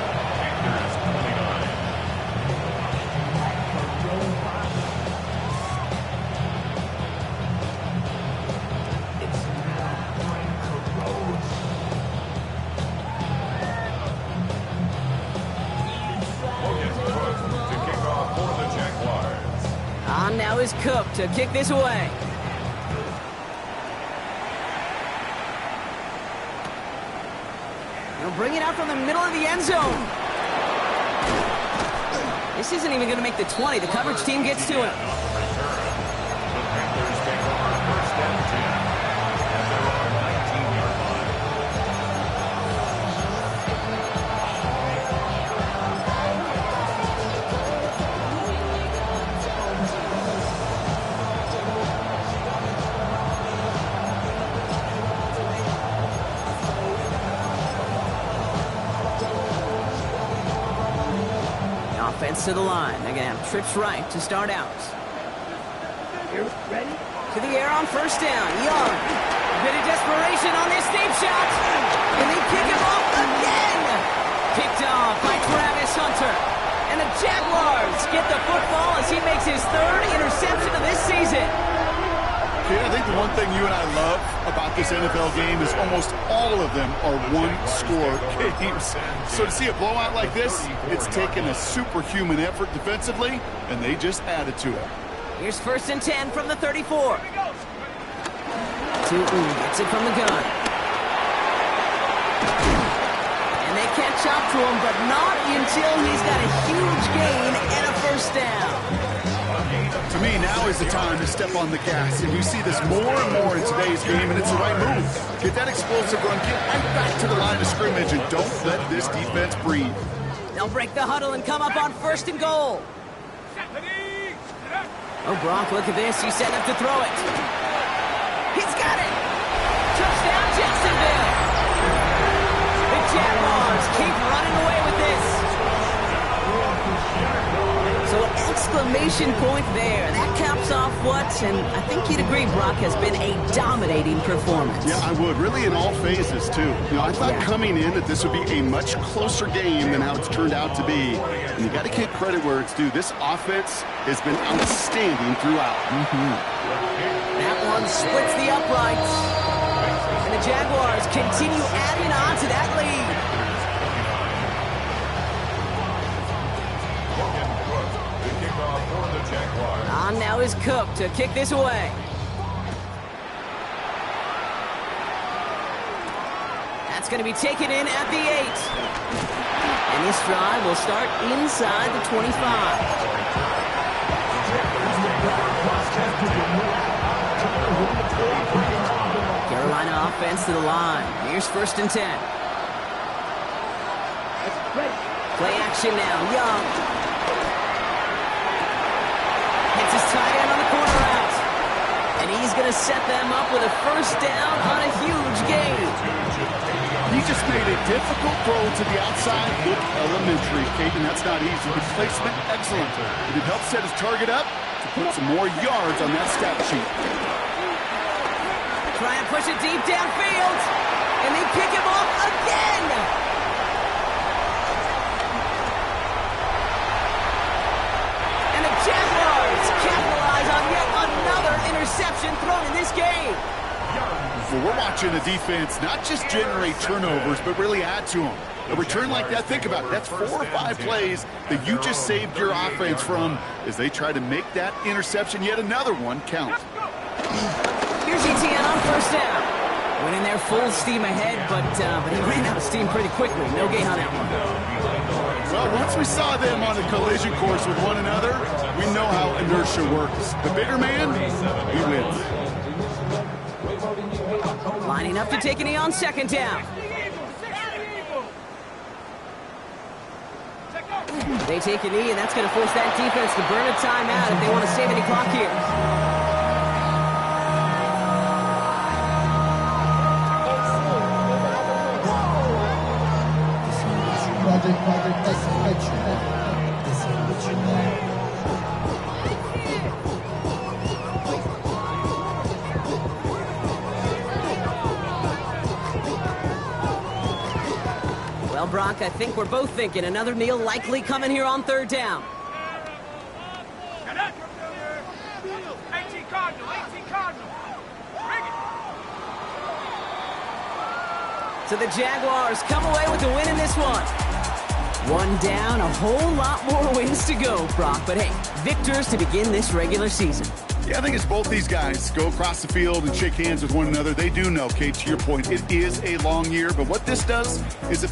On now is Cook to kick this away. He'll bring it out from the middle of the end zone. This isn't even going to make the 20. The coverage team gets to him. Offense to the line. They're going to have trips right to start out. Ready? To the air on 1st down. Young. A bit of desperation on this deep shot. And they kick him off again. Picked off by Travis Hunter. And the Jaguars get the football as he makes his 3rd interception of this season. Okay, I think the one thing you and I love about this NFL game is almost all of them are one-score games. So to see a blowout like this, it's taken a superhuman effort defensively, and they just added to it. Here's 1st and 10 from the 34. Tootin gets it from the gun. And they catch up to him, but not until he's got a huge gain and a 1st down. To me, now is the time to step on the gas, and you see this more and more in today's game, and it's the right move. Get that explosive run, get right back to the line of scrimmage, and don't let this defense breathe. They'll break the huddle and come up on 1st and goal. Oh, Brock, look at this. He's setting up to throw it. He's got it. Touchdown, Jacksonville. The Jaguars keep running away with this. So exclamation point there. That caps off what, and I think you'd agree, Brock, has been a dominating performance. Yeah, I would. Really in all phases, too. You know, I thought coming in that this would be a much closer game than how it's turned out to be. And you got to give credit where it's due. This offense has been outstanding throughout. That one splits the uprights. And the Jaguars continue adding on to that lead. On now is Cook to kick this away. That's going to be taken in at the 8. And this drive will start inside the 25. Carolina offense to the line. Here's 1st and 10. Play action now. Young. Hits his tight end on the corner route. And he's going to set them up with a 1st down on a huge gain. He just made a difficult throw to the outside. Look elementary, Caden. That's not easy. But placement, excellent. But it helps set his target up to put some more yards on that stat sheet. Try and push it deep downfield. And they pick him off again. And the Jaguars capitalize on yet another interception thrown in this game. Well, we're watching the defense not just generate turnovers, but really add to them. A return like that, think about it. That's 4 or 5 plays that you just saved your offense from as they try to make that interception, yet another one, count. Here's ETN on 1st down. Went in there full steam ahead, but he ran out of steam pretty quickly. No gain on that one. Well, once we saw them on a collision course with one another, we know how inertia works. The bigger man, he wins. Lining up to take a knee on 2nd down. They take a knee, and that's going to force that defense to burn a timeout if they want to save any clock here. Well, Brock, I think we're both thinking another kneel likely coming here on 3rd down. 18 Cardinal, 18 Cardinal. Bring it. So the Jaguars come away with the win in this one. 1 down, a whole lot more wins to go, Brock. But hey, victors to begin this regular season. Yeah, I think it's both these guys go across the field and shake hands with one another. They do know, Kate, to your point, it is a long year. But what this does is it pays